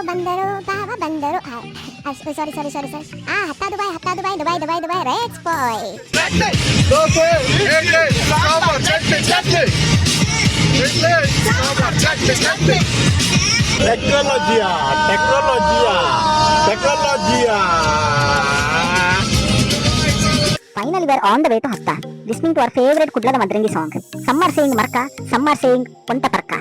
ಬಂದರು ಬಾವ ಬಂದರು. ಸಾರಿ ಹತ್ತಾ ದುಬೈ ರೇಟ್ಸ್ ಬಾಯ್. Tecnologia. Finally, we are on the way to Hatta, listening to our favorite Kudlada Madringi song. Some are saying Marka, some are saying Ponta Parka.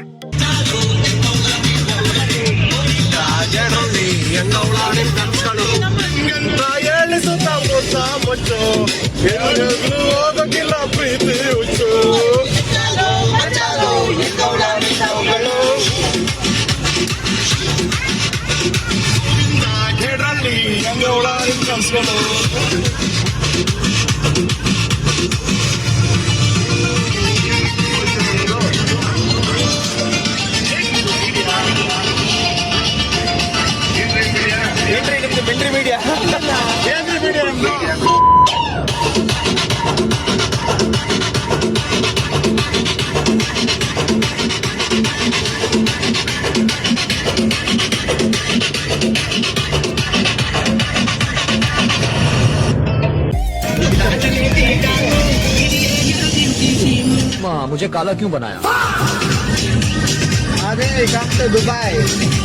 माँ मुझे काला क्यों बनाया? अरे come to Dubai.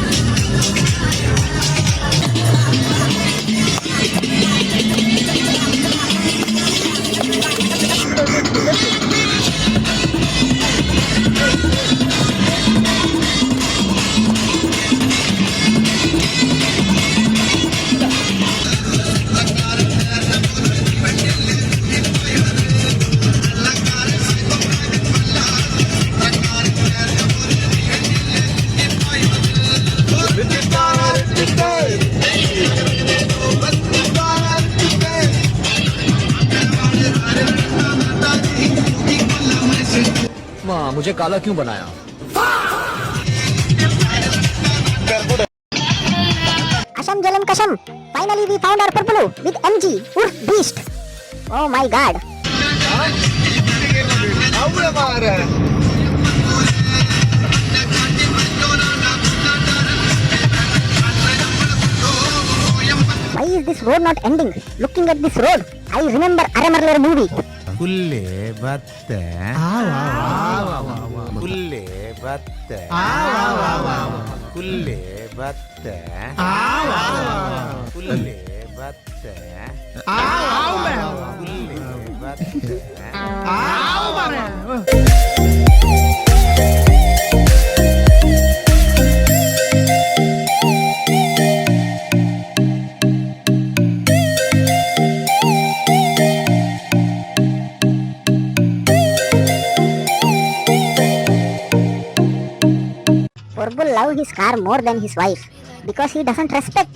माँ मुझे काला क्यों बनाया? Asham Jalam Kasham. Finally, we found our Purpulu with MG. Urf Beast. Oh my God. Why is this road not ending? Looking at this road, I remember Aramarlar movie. ಹುಲ್ಲೆ ಭತ್ತ ಹುಲ್ಲೆ ಭತ್ತ ಹುಲ್ಲೆ ಭತ್ತ ಹುಲ್ಲೆ ಭತ್ತ ಹುಲ್ಲೆ ಭತ್ತ. Purbul loves his car more than his wife because he doesn't respect.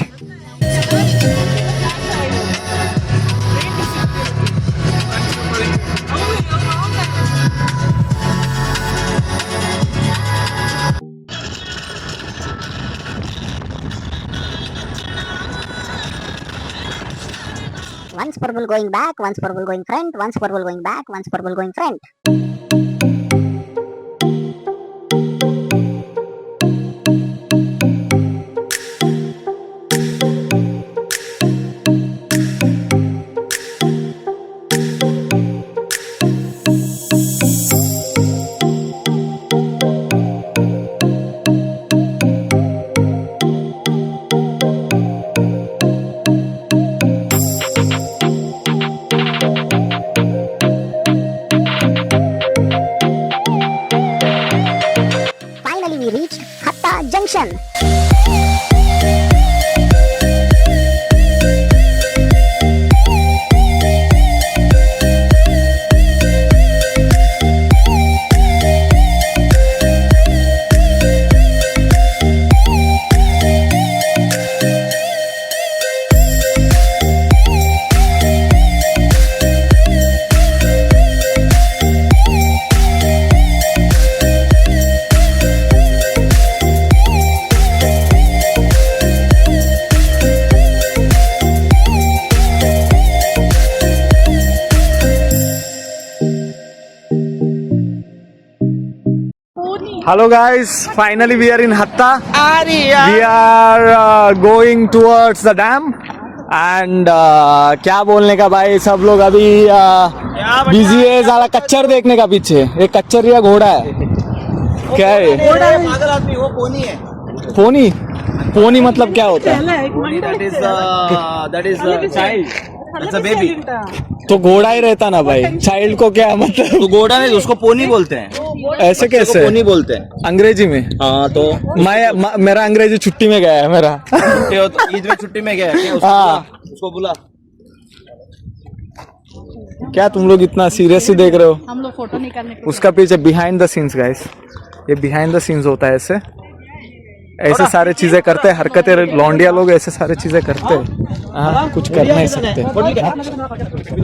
Once Purbul going back, once Purbul going front, once Purbul going back, once Purbul going front. Hello guys, finally we are in Hatta. We are going towards the dam and क्या बोलने का भाई, सब लोग अभी busy है साला कच्चर देखने का पीछे. एक कच्चर या घोड़ा है, क्या है? पागल आदमी वो पोनी है. पोनी. पोनी मतलब क्या होता है? that is child. It's a baby. तो घोड़ा ही रहता ना भाई, चाइल्ड को क्या मतलब? तो घोड़ा नहीं, उसको पोनी बोलते हैं. ऐसे कैसे? पोनी बोलते हैं अंग्रेजी में? हाँ. तो मेरा अंग्रेजी छुट्टी में गया है मेरा. ईद में छुट्टी में गया क्या? हाँ. उसको बुला. क्या तुम लोग इतना सीरियसली देख रहे हो? हम लोग फोटो निकालने के उसका पीछे बिहाइंड द सीन्स गाइस, ये बिहाइंड द सीन्स होता है. ऐसे सारे चीजें करते हैं, हरकतें लौंडिया लोग ऐसे सारे चीजें करते हैं. हाँ, कुछ कर नहीं सकते.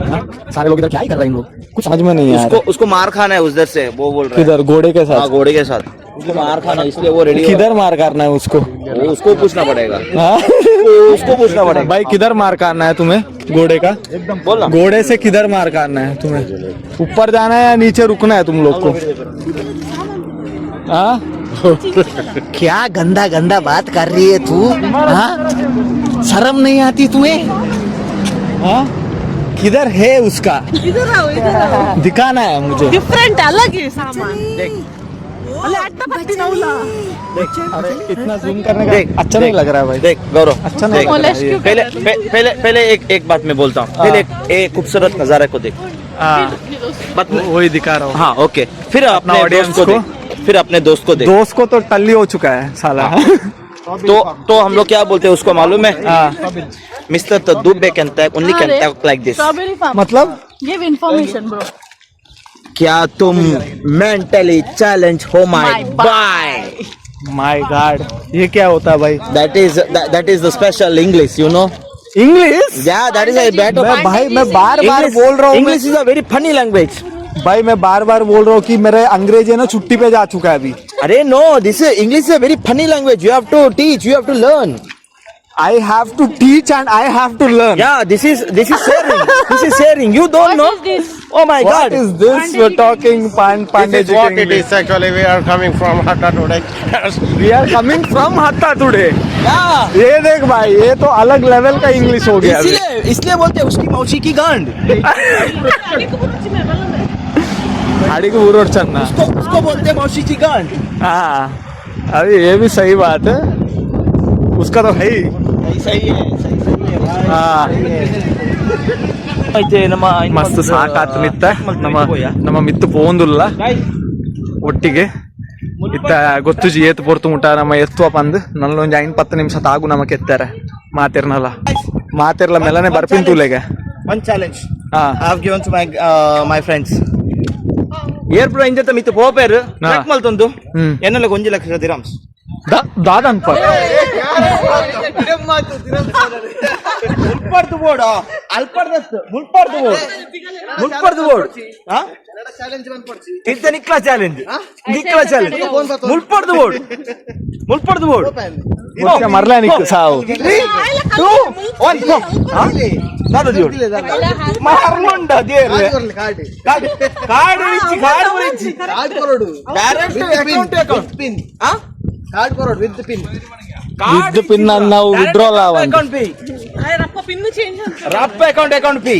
हाँ, सारे लोग इधर क्या ही कर रहे हैं, इन लोग कुछ समझ में नहीं आ रहा. उसको मार खाना है उधर से, वो बोल रहा है. किधर? घोड़े के हाँ, साथ? घोड़े के साथ उसको मार खाना, इसलिए वो रेडी. किधर मार करना है उसको? उसको पूछना पड़ेगा. हाँ? उसको पूछना पड़ेगा. भाई किधर मार करना है तुम्हें घोड़े का? बोलना. घोड़े से किधर मार करना है तुम्हें? ऊपर जाना है या नीचे रुकना है तुम लोग को? हाँ? क्या गंदा गंदा बात कर रही है तू? हाँ? शर्म नहीं आती तुम्हें? हाँ? किधर है उसका? इधर आओ, इधर आओ. दिखाना है मुझे. डिफरेंट अलग है सामान. अरे अट्टा पट्टी नौला. अरे इतना जूम करने का अच्छा नहीं लग रहा है भाई. देख गौरव, अच्छा नहीं लग रहा है ये. पहले एक बात मैं बोलता हूँ. पहले एक खूबसूरत नजारे को देख. हाँ, वही दिखा रहा हूँ. हाँ, ओके. फिर अपने audience दोस्त को देख. फिर अपने दोस्त को देख. दोस्त को तो टल्ली हो चुका है साला. तो हम लोग क्या बोलते हैं उसको मालूम है? मिस्टर तदुबे can talk only can talk like this. Strawberry farm. मतलब गिव इन्फॉर्मेशन ब्रो. क्या तुम मेंटली चैलेंज हो माय बाय? माय गॉड, ये क्या होता है भाई? That is the special English, you know. English? या दैट इज अ बेटर. मैं बार बार बोल रहा हूँ. English is a very funny language. भाई मैं बार बार बोल रहा हूँ कि मेरे अंग्रेजी है ना छुट्टी पे जा चुका है अभी. अरे no, this is English is a very funny language. You have to teach, you have to learn. I have to teach and I have to learn. Yeah, this is sharing. This is sharing. You don't know. What is this? Oh my What God. is this? We're talking Pandey This is what it is actually. We are coming from Hatta today. We are coming from Hatta today. Yeah. ये देख भाई, ये तो अलग level का English हो गया अभी. इसलिए बोलते हैं उसकी मौसी की गांड. गाड़ी को बुरोड चलना. उसको बोलते हैं मौसी की गांड. हाँ, अरे ये भी सही बात है. उसका तो है ही. सही है. हाँ, ಮಸ್ತ್ ಸಾಕಾತ್ ಮಿತ್ತ ನಮ್ಮ ಮಿತ್ತು ಪೋಂದುಲ್ಲ ಒಟ್ಟಿಗೆ ಇತ್ತ ಗೊತ್ತುಜಿ ಏತ್ ಪೊರ್ತು ಮುಟ ನಮ್ಮ ಎತ್ತುವ ಪಂದ್ ನಲ್ಲೊಂಜಿ 5-10 ನಿಮಿಷ ತಾಗು ನಮಕ್ ಎತ್ತಾರೆ ಮಾತಿರ್ಲ ಮೆಲ್ಲನೆ ಬರ್ಪಿನ್ ತೂಲೆಗೆ. One challenge. ಹಾ, I have given to my friends. Airport ಇಂಜತ ಮಿತ್ತು ಪೋಪೇರ್ ಟ್ರಕ್ ಮಲ್ತೊಂದು ಎನ್ನಲ್ಲ 1 ಲಕ್ಷ ದಿರಮ್ಸ್. ದಾದನ್ ಪರ್ ಮುಲ್ಪರ್ದು ಬೋರ್ಡ್ ಅಲ್ಪರ್ದಸ್ತು ಮುಲ್ಪರ್ದು ಬೋರ್ಡ್ ಹಾ ಇಂತ ನಿಕ್ಲಾ ಚಾಲೆಂಜ್ ಮುಲ್ಪರ್ದು ಬೋರ್ಡ್ ಮರ್ಲಾ ನಿಕ್ ಸಾವು. 2 1 ಗೋ. ನಾದು ಜೋಡ್ ಮಾರ್ಲೊಂಡ ದೇರ್ ಕಾರ್ಡ್ ರಿಚ್ ಡೈರೆಕ್ಟ್ ಅಕೌಂಟ್ ಪಿನ್. ಹಾ, ಕಾರ್ಡ್ ಕೊರೋಡ್ ವಿತ್ ಪಿನ್. ವಿತ್ ಪಿನ್ ನಾವು ವಿಡ್ರಾಲ್ ಅಕೌಂಟ್ ಪೇ. अरे रप्पा पिन चेंज है. रप अकाउंट पी.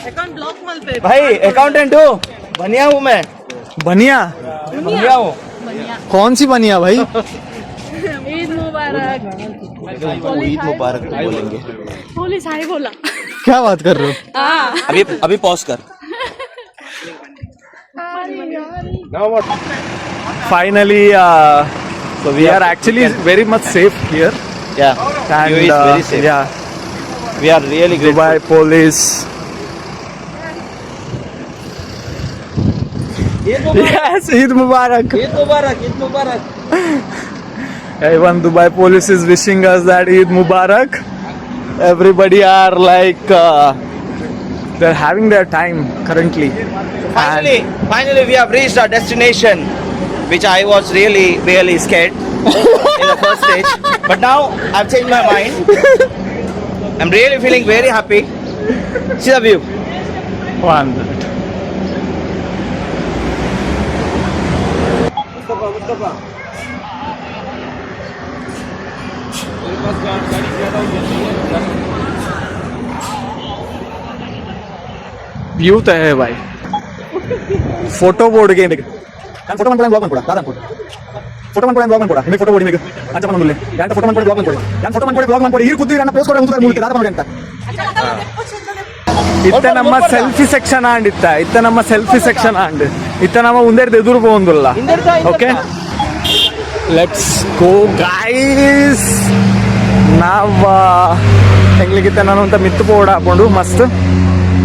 अकाउंट ब्लॉक मल पे. भाई अकाउंटेंट हूँ, बनिया हूँ मैं. बनिया? बनिया हूँ. कौन सी बनिया भाई? ईद मुबारक. ईद मुबारक बोलेंगे. पुलिस हाय बोला. क्या बात कर रहे हो? अभी पॉज कर. Finally, so we are actually very much safe here. Yeah. And UAE is very safe. yeah, We are really grateful. Dubai police. Yes, Eid Mubarak. Eid Mubarak. Eid Mubarak. Even Dubai police is wishing us that Eid Mubarak. Everybody are like they're having their time currently. Finally, we have reached our destination, which I was really scared in the first stage. But now I've changed my mind. I'm really feeling very happy. See the view. One minute. View तो है भाई photo board के kan foto man blog man kuda foto man blog man kuda me foto board me anta man nulle yan foto man blog man kuda yan foto man blog man kuda hier kuddu irana post kore untu mulke dada man enta itta namma selfie section and itta namma selfie section and itta namma underde edur pogundulla okay let's go guys now ಎಂಗ್ಲಿಗಿತ್ತ ನಾನು ಅಂತ ಮಿತ್ತು ಪೋಡ ಹಾಕೊಂಡು ಮಸ್ತ್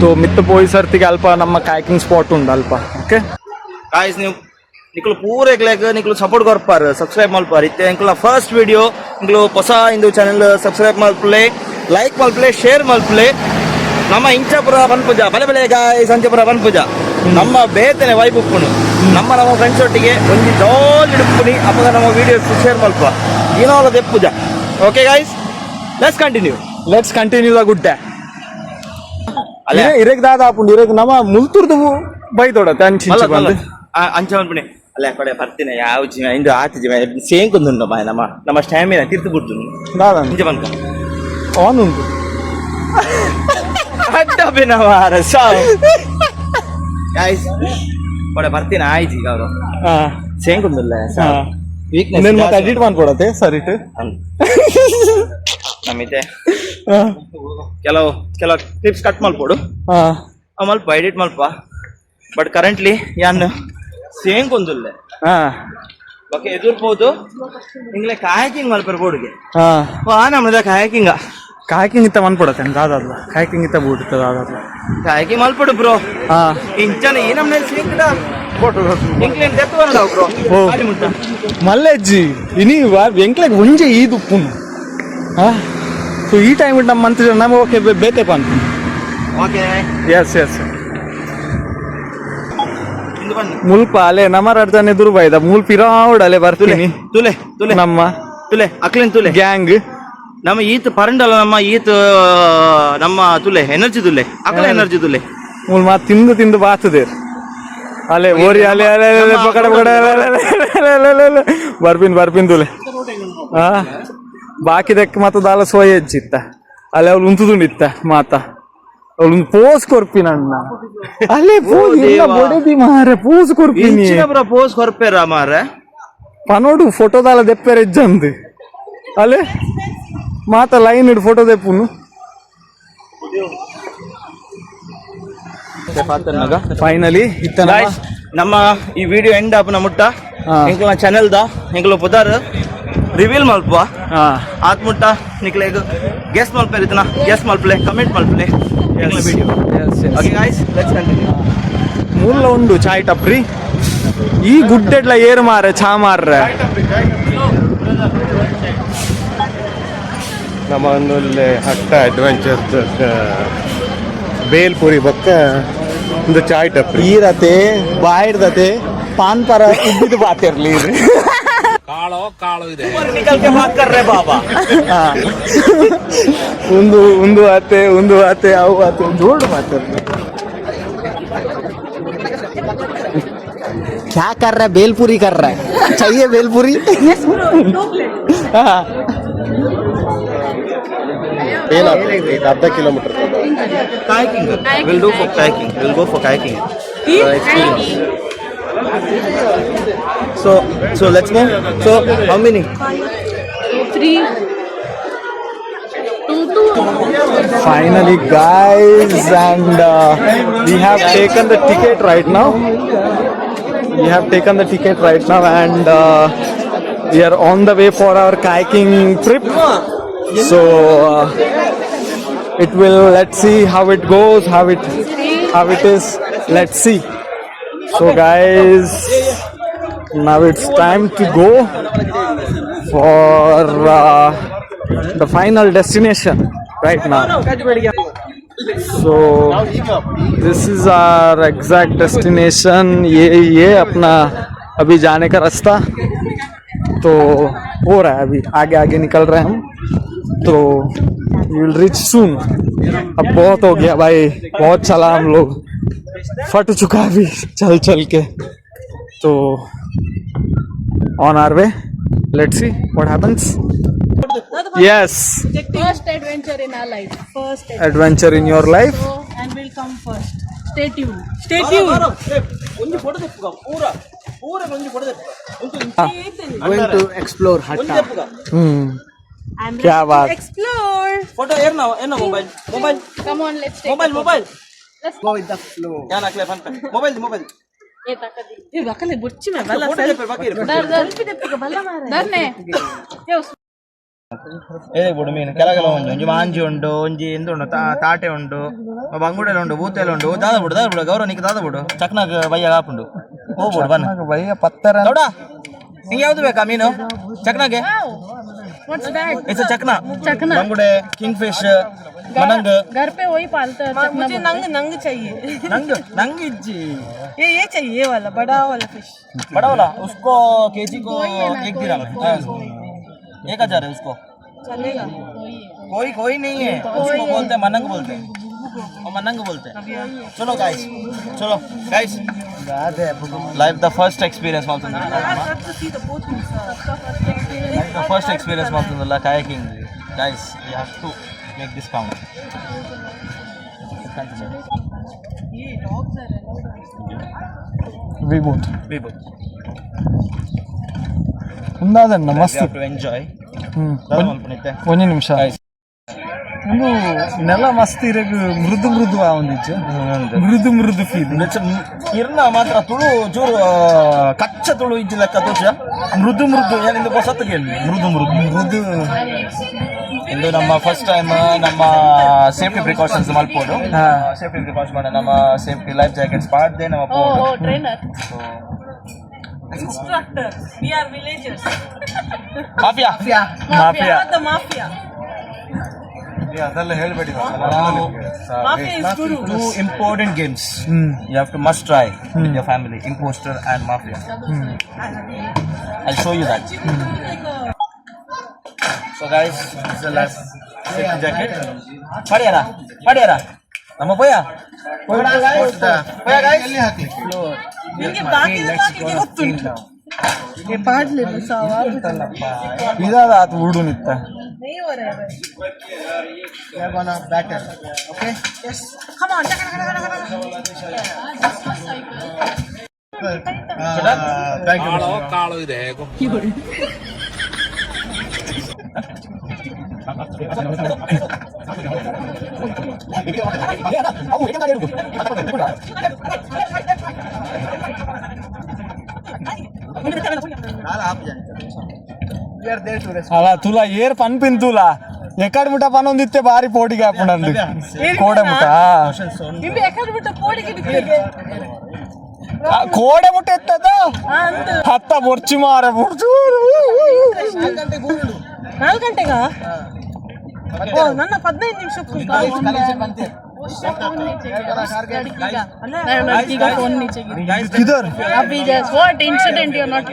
ತೋ ಮಿತ್ತು ಪೋಯಿ ಸರ್ತಿಗೆ ಅಲ್ಪ ನಮ್ಮ kayaking spot ಉಂಡು ಅಲ್ಪ ಓಕೆ गाइस ನೀವು ನಿಕಲು ಪೂರ ಎಗ್ಲೆಗ್ ನಿಕಲು ಸಪೋರ್ಟ್ ಕೊರ್ಪಾರ್ ಸಬ್ಸ್ಕ್ರೈಬ್ ಮಲ್ಪಾರ್ ಇತ್ತೆ ನಿಕಲ ಫಸ್ಟ್ ವಿಡಿಯೋ ನಿಕಲು ಹೊಸ ಇಂದು ಚಾನೆಲ್ ಸಬ್ಸ್ಕ್ರೈಬ್ ಮಲ್ಪಲೆ ಲೈಕ್ ಮಲ್ಪಲೆ ಶೇರ್ ಮಲ್ಪಲೆ ನಮ್ಮ ಇಂಚಾಪುರ ಬನ್ಪೂಜ ಬಲೆ ಬಲೆ ಗಾಯ್ಸ್ ಇಂಚಾಪುರ ಬನ್ಪೂಜ ನಮ್ಮ ಬೇತನೆ ವೈಬ್ ಉಪ್ಪುನು ನಮ್ಮ ಫ್ರೆಂಡ್ಸ್ ಒಟ್ಟಿಗೆ ಒಂದು ಜೋಲ್ ಇಡುಪ್ಪುನಿ ಅವಾಗ ನಮ್ಮ ವಿಡಿಯೋಸ್ ಶೇರ್ ಮಲ್ಪ ಏನೋಲ ದೆಪ್ಪುಜ okay guys let's continue the good day ಅಲ್ಲೇ ಇರಕ್ ದಾದ ಹಾಕೊಂಡು ಇರಕ್ ನಮ್ಮ ಮುಲ್ತುರ್ದು ಬೈದೋಡತ್ತೆ ಅನ್ಸಿಂಚು ಬಂದು ಅಂಚ ಮಲ್ಪನೆ ಅಲ್ಲ ಕಡೆ ಬರ್ತೀನಿ ಯಾವ ಜಿಮ ಇಂದು ಆತ ಜಿಮ ಸೇಂಕೊಂದುಂಡು ಮಾಯ ನಮ್ಮ ಸ್ಟ್ಯಾಮಿನ ತಿರ್ತು ಬಿಡ್ತು ದಾದ ಇಂಚ ಬಂಕ ಆನ್ ಉಂಟು ಅಡ್ಡಬಿನ ಮಾರ ಸಾವು ಗಾಯ್ಸ್ ಕಡೆ ಬರ್ತೀನಿ ಆಯ್ತು ಈಗ ಅವರು ಸೇಂಕೊಂದಿಲ್ಲ ವೀಕ್ನೆಸ್ నేను ಮತ್ತೆ ಎಡಿಟ್ ಮಾಡ್ಕೊಡತ್ತೆ ಸರ್ ಇಟ್ಟು ನಮ್ಮಿದೆ ಕೆಲವು ಕ್ಲಿಪ್ಸ್ ಕಟ್ ಮಲ್ಪೋಡು ಮಲ್ಪ ಎಡಿಟ್ ಮಲ್ಪ ಬಟ್ ಕರೆಂಟ್ಲಿ ಯಾನ್ ಸೇಂಕೊಂದಿಲ್ಲ ಓಕೆ ಎದುರ್ಬೋದು ಇಂಗ್ಲೆ ಕಾಯಕಿಂಗ್ ಮಲ್ಪರ್ ಬೋರ್ಡ್ಗೆ ನಮ್ಮದ ಕಾಯಕಿಂಗ ಕಾಯ್ಕಿಂಗ್ ಇತ್ತ ಮಾಡ್ಕೊಡತ್ತೆ ದಾದಾದ್ಲ ಕಾಯ್ಕಿಂಗ್ ಇತ್ತ ಬೂಡುತ್ತೆ ದಾದಾದ್ಲ ಕಾಯಕಿಂಗ್ ಮಲ್ಪಡು ಬ್ರೋ ಇಂಚನ ಈ ನಮ್ನೆ ಸೇಂಕಡ ಇಂಗ್ಲೆಂಡ್ ದೆತ್ತು ಬಂದವು ಬ್ರೋ ಆಡಿ ಮುಟ್ಟ ಮಲ್ಲೆಜ್ಜಿ ಇನಿ ಎಂಕ್ಲೆಗ್ ಒಂಜೆ ಈದ್ ಉಪ್ಪುನು ಸೊ ಈ ಟೈಮ್ ನಮ್ಮ ಮಂತ್ರಿ ನಮ್ಮ ಓಕೆ ಬೇತೆ ಪಾನ್ ಓಕೆ ಎಸ್ ಮುಲ್ಪ ಅಲೆ ನಮರ ಅರ್ಜನ್ ಎದುರು ಬೈದ ಮುಲ್ಪ ಇರಾವಡ್ ಅಲೆ ಬರ್ತೀನಿ ತುಲೆ ನಮ್ಮ ತುಲೆ ಅಕ್ಲೇನ್ ತುಲೆ ಗ್ಯಾಂಗ್ ನಮ್ಮ ಈತ್ ಪರಂಡಲ್ಲ ನಮ್ಮ ಈತ್ ನಮ್ಮ ತುಲೆ ಎನರ್ಜಿ ತುಲೆ ಅಕಲ ಎನರ್ಜಿ ತುಲೆ ಮುಲ್ ಮಾ ತಿಂದು ಬಾತದೆ ಅಲೆ ಓರಿ ಅಲೆ ಅಲೆ ಅಲೆ ಪಕಡ ಬರ್ಪಿನ್ ತುಲೆ ಬಾಕಿ ದೆಕ್ಕ ಮಾತ ದಾಲ ಸೋಯ ಹೆಚ್ಚಿತ್ತ ಅಲೆ ಅವ್ಳು ಉಂತುದುಂಡಿತ್ತ ಮಾತ ಅವಳು ಪೋಸ್ ಕೊರ್ಪಿ ನನ್ನ ಅಲ್ಲೇ ಬೊಡೆದಿ ಮಾರೆ ಪೋಸ್ ಕೊರ್ಪಿನಿ ಪೋಸ್ ಕೊರ್ಪೇರ ಮಾರೆ ಪನೋಡು ಫೋಟೋದಾಲ ದೆಪ್ಪೆರೆ ಇಜ್ಜಂದು ಅಲೆ ಮಾತ ಲೈನ್ ಇಡು ಫೋಟೋ ದೆಪ್ಪುನು ಫೈನಲಿ ಇತ್ತ ನಮ್ಮ ಈ ವಿಡಿಯೋ ಎಂಡ್ ಆಪನ ಮುಟ್ಟ ಎಂಕಲ ಚಾನೆಲ್ ದ ಎಂಕಲ ಪುದಾರ್ ರಿವೀಲ್ ಮಲ್ಪ ಆತ್ ಮುಟ್ಟ ನಿಕ್ಲೆಗ್ ಗೆಸ್ ಮಲ್ಪೆ ಇತ್ತನ ಗೆಸ್ ಮಲ್ಪಲೆ ಕಮೆಂಟ್ ಮಲ್ಪಲೆ video okay guys let's continue ಮೂಲ ಉಂಡು ಚಾಯ್ ಟಪ್ರಿ ಈ ಗುಡ್ಡೆಡ್ಲ ಏರು ಮಾರೆ ಚಾ ಮಾರ್ರೆ ನಮ್ಮ ಒಂದು ಹಟ್ಟ ಅಡ್ವೆಂಚರ್ಸ್ ಬೇಲ್ಪುರಿ ಬಕ್ಕ ಒಂದು ಚಾಯ್ ಟಪ್ರಿ ಈರತೆ ಬಾಯಿಡ್ದತೆ ಪಾನ್ ಪರ ಉಬ್ಬಿದು ಬಾತಿರ್ಲಿ निकल के बात कर रहे बाबा ಒಂದು ಆತೆ ಅವು ಆತೆ ಜೋಡ್ ಮಾತಾಡ್ಲಿ क्या कर रहा है बेलपुरी कर रहा है चाहिए बेलपुरी ಅರ್ಧ kilometre kayaking we'll do for kayaking we'll go for kayaking experience so let's go so how many 3 2 finally guys and we have taken the ticket right now and we are on the way for our kayaking trip so it will let's see how it goes how it is let's see so guys now it's time to go for the final destination right now so this is our exact destination ये अपना अभी जाने का रास्ता तो हो रहा है अभी आगे निकल रहे हैं हम तो we'll reach soon अब बहुत हो गया भाई बहुत चला हम लोग फट चुका अभी चल के तो on our way. Let's see what happens. Yes, First adventure in our life. First adventure in your life. So, and we'll come first. Stay tuned. Stay tuned. Going to explore Hatta. I'm क्या ready बात? to explore. Photo here now, mobile. Come on, let's take Mobile. Go with the flow. Yeah, nakle fan. Mobile. ये ताकत ये वकले बुच्ची में वाला Photo selfie there, bakir. Selfie दे के वाला मार डरने ये उस ಏನೇ ಬಿಡು ಮೀನು ಕೆಳಗೆಲ್ಲ ಒಂಜಿ ಮಾಂಜಿ ಉಂಡು ಒಂಜಿ ಎಂದುಂಡು ತಾಟೆ ಉಂಡು ಬಂಗುಡೆಲ್ಲ ಉಂಡು ಬೂತೆಲ್ಲ ಉಂಡು ದಾದ ಬಿಡು ಗೌರವ ನಿಕ್ಕೆ ದಾದ ಬಿಡು ಚಕ್ನಾಗ ಬಯ್ಯ ಹಾಪುಂಡು ಹೋಗ್ಬಿಡು ಬನ್ನ भैया पत्थर है. ದೌಡ ನಿಂಗೆ ಯಾವ್ದು ಬೇಕಾ ಮೀನು ಚಕ್ನಾಗೆ व्हाट्स दैट ಇಟ್ಸ್ ಚಕ್ನ चखना ಬಂಗುಡೆ ಕಿಂಗ್ ಫಿಶ್ ಮನಂಗ್ घर पे वही पालते हैं चखना मुझे नंग चाहिए नंग इज्जी ये चाहिए ये वाला बड़ा वाला फिश बड़ा वाला उसको केजी को 1 दिरहम है 1000 है उसको चलेगा कोई नहीं है उसको बोलते हैं मनंग बोलते हैं और मनंग बोलते हैं चलो guys life the first experience मालूम the first experience मालूम kayaking guys we have to make this count ये dogs are We both. ఉందాదన్న we ಮಸ್ತ್. have to enjoy ಒಂದು ನಿಮಿಷ. ಒಂದು ನೆಲ ಮಸ್ತ್ ಇರಗ ಮೃದು ಆವಂದಿಚ್ಚು ಮೃದು ಫೀಲ್ ಇರ್ನ ಮಾತ್ರ ತುಳು ಚೂರು ಕಚ್ಚ ತುಳು ಇಜ್ಜಿ ಲೆಕ್ಕ ತೋಷ ಮೃದು ಏನಿಂದ ಹೊಸತ್ತು ಕೇಳಿ ಮೃದು ಇಂದು ನಮ್ಮ ಫಸ್ಟ್ ಟೈಮ್ ನಮ್ಮ ಸೇಫ್ಟಿ ಪ್ರಿಕಾಷನ್ಸ್ ಮಲ್ಪೋದು ಸೇಫ್ಟಿ ಪ್ರಿಕಾಷನ್ ಮಾಡ ನಮ್ಮ ಸೇಫ್ಟಿ ಲೈಫ್ ಜಾಕೆಟ್ಸ್ ಪಾಡ್ದೆ ನಮ್ಮ ಪೋಡು trainer instructor we are villagers mafia the mafia ಅದೆಲ್ಲ ಹೇಳ್ಬೇಡಿ mafia is guru two important games you have to must try with your family imposter and mafia I'll show you that so guys this is the last safety jacket padiyara ನಮ್ಮ ಪೋಯ guys ನಿಮಗೆ ಬಾಕಿ ಗೊತ್ತುಂಟು ये ಪಾಡ್ಲಿಲ್ಲ ಸಾವಾ ಇದಾದ ಆತು ಹುಡು ನಿತ್ತ नहीं हो रहा है we are gonna batter okay yes come on thank you అలా తులా ఏర్ పనిపిన్ తులా ఎక్కడ ముట్ట పని ఉంది ఇస్తే భారీ పోటీగా అప్పుడు అందు కోడే ముట్ట ನಿಮಗೆ ಯಾಕಂದ್ರೆ ಬಿಟ್ಟು ಪೋಡಿಗೆ ಬಿಟ್ಟಿಗೆ ಕೋಡೆ ಮುಟ್ಟ ಎತ್ತದ ಹತ್ತ ಬೊರ್ಚಿ ಮಾರೆ ಬೊರ್ಚು 4 ಗಂಟೆಗ ಓ ನನ್ನ 15 ನಿಮಿಷಕ್ಕೂ लड़की का फोन नीचे गिरा किधर अभी just what incident you are not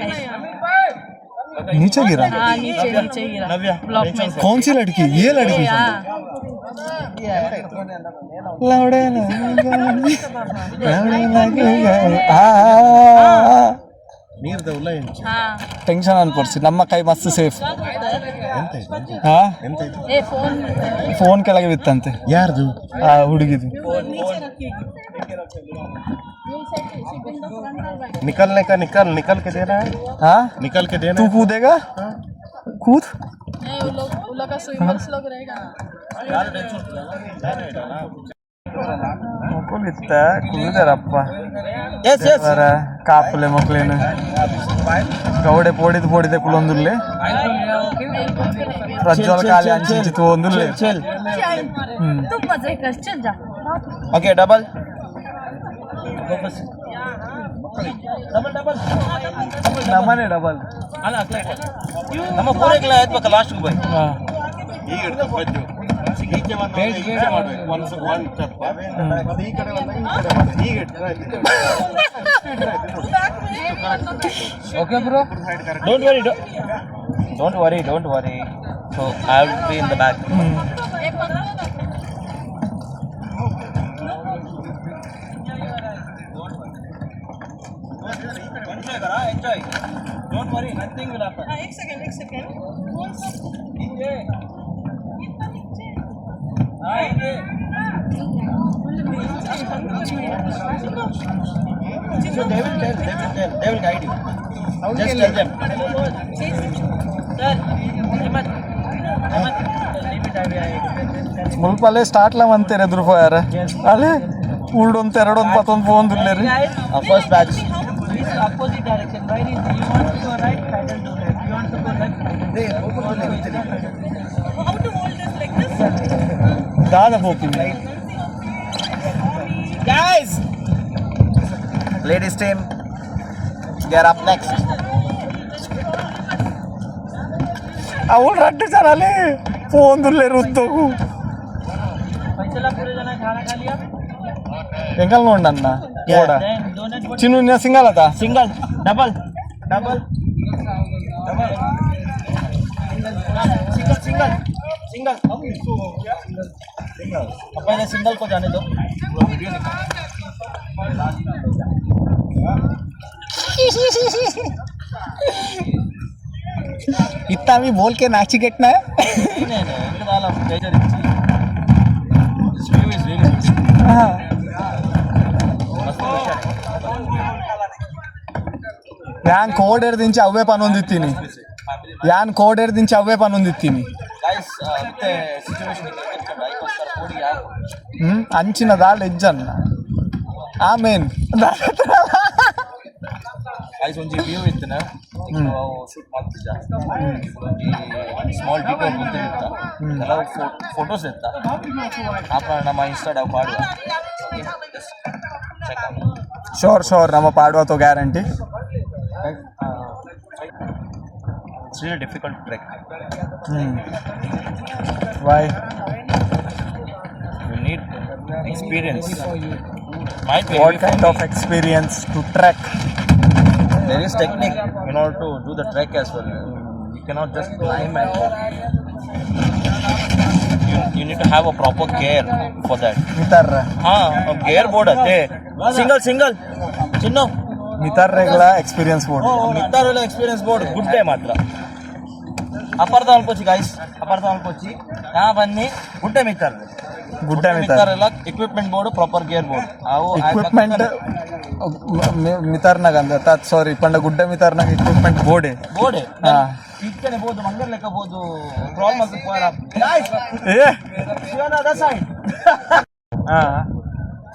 नीचे गिरा हाँ नीचे गिरा ब्लॉक में कौन सी लड़की ये लड़की हाँ लौड़े हाँ ಟೆನ್ಷನ್ ಅನ್ಪಡ್ಸಿ ನಮ್ಮ ಕೈ ಮಸ್ತ್ ಸೇಫ್ ए फोन ಫೋನ್ ಕೆಳಗೆ ಬಿತ್ತಂತೆ ಯಾರ್ದು ಆ ಹುಡುಗಿದು नीचे रखिएगी निकल के देना है ಹಾ निकल के देना तू कूदेगा कूद वो लोग का स्विमर्स लोग रहेगा ಮಕ್ಕಳಿತ್ತ ಕುದಿದಾರಪ್ಪ yes ಕಾಪಲೆ ಮಕ್ಕಳೇನು ಗೌಡೆ ಪೋಡಿದೆ ಕುಲೊಂದುಲ್ಲೆ ಪ್ರಜ್ವಲ್ ಕಾಲಿ ಅಂಚಿತ್ತು ಒಂದುಲ್ಲೆ तुम मजे कर चल जा okay double ನಮ್ಮನೆ ಡಬಲ್ ನಮ್ಮ ಪೂರೈಕಲ ಆಯ್ತು ಲಾಸ್ಟ್ ಗೆ ಬೈ ಈಗ ಹಿಡ್ದು ಬಜ್ಜು ಈಚೆ ಮಾಡ್ಬೇಕು ಒಂದು ಸ್ಟೆಪ್ ಅದು ಈ ಕಡೆ ಬಂದಾಗ ಈ ಕಡೆ ಮಾಡಿ ಈಗ ಇಟ್ರೆ okay bro don't worry so I will be in the back enjoy don't worry, nothing will happen. एक सेकंड कौन सा नीचे इतना नीचे आएंगे so they will guide you. Just tell them. Sir, Ahmed, leave it away. ಮುಲ್ಪಲ್ಲೇ ಸ್ಟಾರ್ಟ್ಲ ಅಂತಾರೆ ಎದುರು ಹೋಯಾರ ಅಲ್ಲೇ ಉಲ್ಡೊಂದು ಎರಡೊಂದು ಮತ್ತೊಂದು phone ದಿಲ್ಲೇರಿ First batch. opposite direction. Right is you want to go right, paddle do left. You want to go left, how to hold this like this? ದಾದ ಹೋಗ್ತೀನಿ Guys, ladies team, get up next. ಅವಳು ರಡ್ಡು ಚಾನಲ್ಲಿ phone ದಿಲ್ಲೇರಿ ಉತ್ತೋಗು फैसला पूरे जना खाना खा लिया ಎಂಕಲ್ ನೋಡಣ್ಣ ಓಡ then donut what Chinnu single ಅದ Single, double. Single. पहले सिंगल को जाने दो. इतना भी बोल के नाची गेटना है नहीं, इनके वाला pleasure is this view is really beautiful. मस्त location. ಯಾನ್ ಕೋಡ್ ಹಿಡ್ದಿಂಚಿ ಅವೇ ಪನ್ನೊಂದಿತ್ತೀನಿ ಯಾನ್ ಕೋಡ್ ಹಿಡ್ದಿಂಚಿ ಅವೇ ಪನ್ನೊಂದಿತ್ತೀನಿ Guys, ಮತ್ತೆ situation ಇದೆ ಅದಕ್ಕೋಸ್ಕರ ನೋಡಿ ಯಾರು ಅಂಚಿನ ದಾಲ್ ಎಜ್ಜನ್ನ ಆಮೇನ್ ಗೈಸ್ ಒಂಜಿ ವ್ಯೂ ಇತ್ತನ ಶೂಟ್ ಮಾಡ್ತಿದ್ದ ಒಂಜಿ ಸ್ಮಾಲ್ ಡಿಟೇಲ್ ಗೊತ್ತಿತ್ತ ಕೆಲವು ಫೋಟೋಸ್ ಇತ್ತ ಆಪ ನಮ್ಮ ಇನ್ಸ್ಟಾಡ್ ಅವು ಪಾಡುವ ಶೋರ್ ನಮ್ಮ ಪಾಡುವ guarantee It's really difficult to trek. Why You need experience. Might be what heavy for kind me. Of experience to trek There is technique in order to do the trek as well. You cannot just climb and you need to have a proper gear for that. ಮಿತರ್ A gear board ate. Single. Chinno. ಮಿತರ್ ರೆಗ್ಲ experience board ಮಿತ್ತಾರೆಲ್ಲ experience board good day ಮಾತ್ರ ಅಪಾರ್ಥ ಅಲ್ಪೋಚಿ guys ಯಾ ಬನ್ನಿ ಗುಡ್ಡೆ ಮಿತ್ತಾರ ಗುಡ್ಡೆ ಮಿತರ್ ಮಿತ್ತಾರೆಲ್ಲ equipment board proper gear board ಅವು ಇಕ್ವಿಪ್ಮೆಂಟ್ ಮಿತರ್ನಾಗ ಅಂದ ಸಾರಿ ಪಂಡ ಗುಡ್ಡೆ ಮಿತರ್ನಾಗ ಇಕ್ವಿಪ್ಮೆಂಟ್ ಬೋರ್ಡೆ ಬೋರ್ಡ್ ಹಾ ಇಕ್ಕನೆ ಬೋದು ಮಂಗರ್ ಲೆಕ್ಕ ಬೋದು ಕ್ರಾಲ್ ಮಾಡ್ತು ಪೋರ ಗೈಸ್ ಏ ಶಿವನ ಅದ side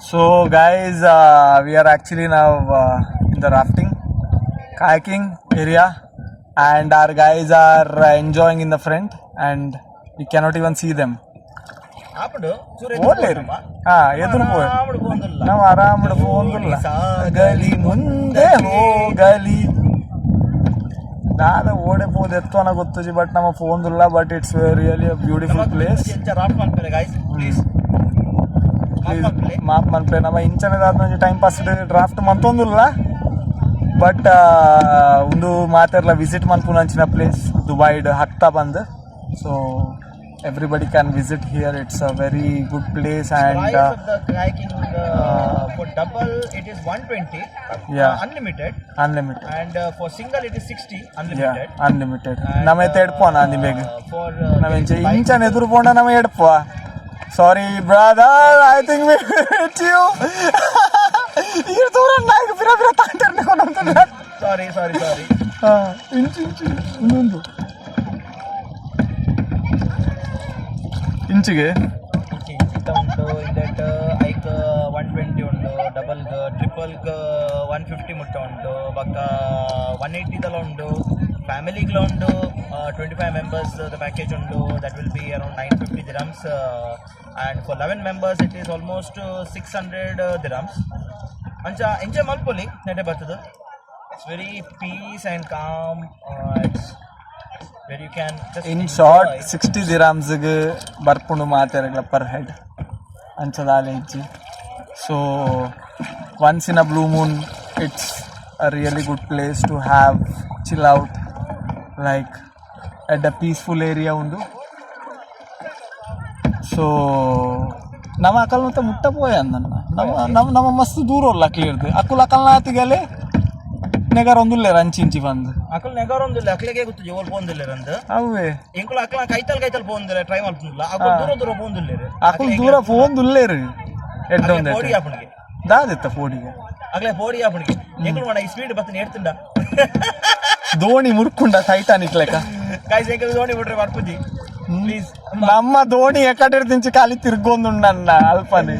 So guys, we are actually now in the rafting, kayaking area, and our guys are enjoying in the front, and we cannot even see them. ಆಪಡು ಓಡ್ಲೇರು ಎದುರು ನಾವು ಆರಾಮಡು ಹೋಗಲ್ಲ ಗಲಿ ಮುಂದೆ ಹೋಗಲಿ ನಾನು ಓಡಬಹುದು ಎತ್ತು ಅನ್ನೋ ಗೊತ್ತಜಿ ಬಟ್ ನಮ್ಮ ಫೋನ್ ಇಲ್ಲ but it's really a beautiful place raft ಮಾಡ್ತಾರೆ ಗೈಸ್ ಪ್ಲೀಸ್ ಮಾಪ್ ಮನ್ಪೆ ನಮ್ಮ ಇಂಚನದಾದ ಟೈಮ್ ಪಾಸ್ ಡ್ರಾಫ್ಟ್ ಮಂತೊಂದಿಲ್ಲ ಬಟ್ ಒಂದು ಮಾತೆರ್ಲ ವಿಸಿಟ್ ಮನ್ಪುನಂಚಿನ ಪ್ಲೇಸ್ ದುಬೈಡ್ ಹಕ್ತಾ ಬಂದು so everybody can visit here it's a very good place and price of the kayaking for double it is 120 unlimited unlimited and for single it is 60 unlimited unlimited ನಮ್ಮ ಎಡ್ಪೋನ ನಿಮಗೆ for ನಮ್ಮ ಇಂಚನ ಎದುರು ಪೋಂಡ ನಮ್ಮ ಎಡ್ಪೋ sorry brother I think we hit you ಈ ದೂರ ನಾಯಕ ಬಿರ ತಾಂಟರ್ನೆ ಕೊನಂತ sorry ಇಂಚು ಇನ್ನೊಂದು ಇಂಚಿಗೆ ಇಂಚಿತ ಉಂಟು ಇಂದಟ್ ಐಕ್ 120 ಉಂಟು ಡಬಲ್ಗೆ ಟ್ರಿಪಲ್ಗೆ 150 ಮುಟ್ಟ ಉಂಟು ಬಕ್ಕ 180 ಉಂಟು ಫ್ಯಾಮಿಲಿಗೆ ಉಂಟು 25 ಮೆಂಬರ್ಸ್ ದ ಪ್ಯಾಕೇಜ್ ಉಂಟು that will be around 950 dirhams and for 11 members it is almost 600 dirhams ಅಂಚ ಎಂಜಾಯ್ ಮಲ್ಪೊಲಿ ನೆಟೆ ಬರ್ತದೆ it's very peace and calm it's where you can just in short 60 ದಿರಾಮ್ಸ್ಗೆ ಬರ್ಪುಂಡು ಮಾತೆರಗ್ಲ ಪರ್ ಹೆಡ್ ಅಂಚದಾಲೆ ಇಜ್ಜಿ so once in a blue moon it's a really good place to have chill out like at a peaceful area ಉಂಡು so ನಮ್ಮ ಅಕಲ್ ಮತ್ತೆ ಮುಟ್ಟ ಪೋಯ ಅಂದನ್ನ ನಮ್ಮ ಮಸ್ತ್ ದೂರ ಅಲ್ಲ ಕ್ಲಿಯರ್ದು ಅಕ್ಕುಲ್ ಅಕಲ್ನ ಆತಿಗಲೆ ನೆಗರ್ ಒಂದುಲ್ಲೇರ ಅಂಚಿಂಚಿ ಬಂದು ಅಕಲ್ ನೆಗಾರೊಂದಿಲ್ಲ ಅಕ್ಲೆಗೆ ಗೊತ್ತು ಜೋಲ್ ಪೋಂದಿಲ್ಲ ರಂದು ಅವೇ ಇಂಕುಲ ಅಕ್ಲ ಕೈತಲ್ ಪೋಂದಿಲ್ಲ ಟ್ರೈ ಮಾಡ್ತಿಲ್ಲ ಅಕಲ್ ದೂರ ಪೋಂದಿಲ್ಲ ಅಕಲ್ ದೂರ ಫೋನ್ ದುಲ್ಲೇರು ಎಡ್ಡೊಂದು ಪೋಡಿ ಆಪಣಿಗೆ ದಾದಿತ್ತ ಫೋಡಿಗೆ ಅಗ್ಲೇ ಪೋಡಿ ಆಪಣಿಗೆ ಎಂಕುಲು ಮಾಡ ಈ ಸ್ಪೀಡ್ ಬತ್ತನ ಹೇಳ್ತಿಂಡ ದೋಣಿ ಮುರ್ಕುಂಡ ಟೈಟಾನಿಕ್ ಲೆಕ್ಕ ಗಾಯ್ಸ್ ಎಂಕಲ್ ದೋಣಿ ಬಿಟ್ರೆ ಬರ್ಪುಜಿ ಪ್ಲೀಸ್ ನಮ್ಮ ದೋಣಿ ಎಕಡೆ ತಿಂಚಿ ಖಾಲಿ ತಿರ್ಗೊಂದುಂಡನ್ನ ಅಲ್ಪನೆ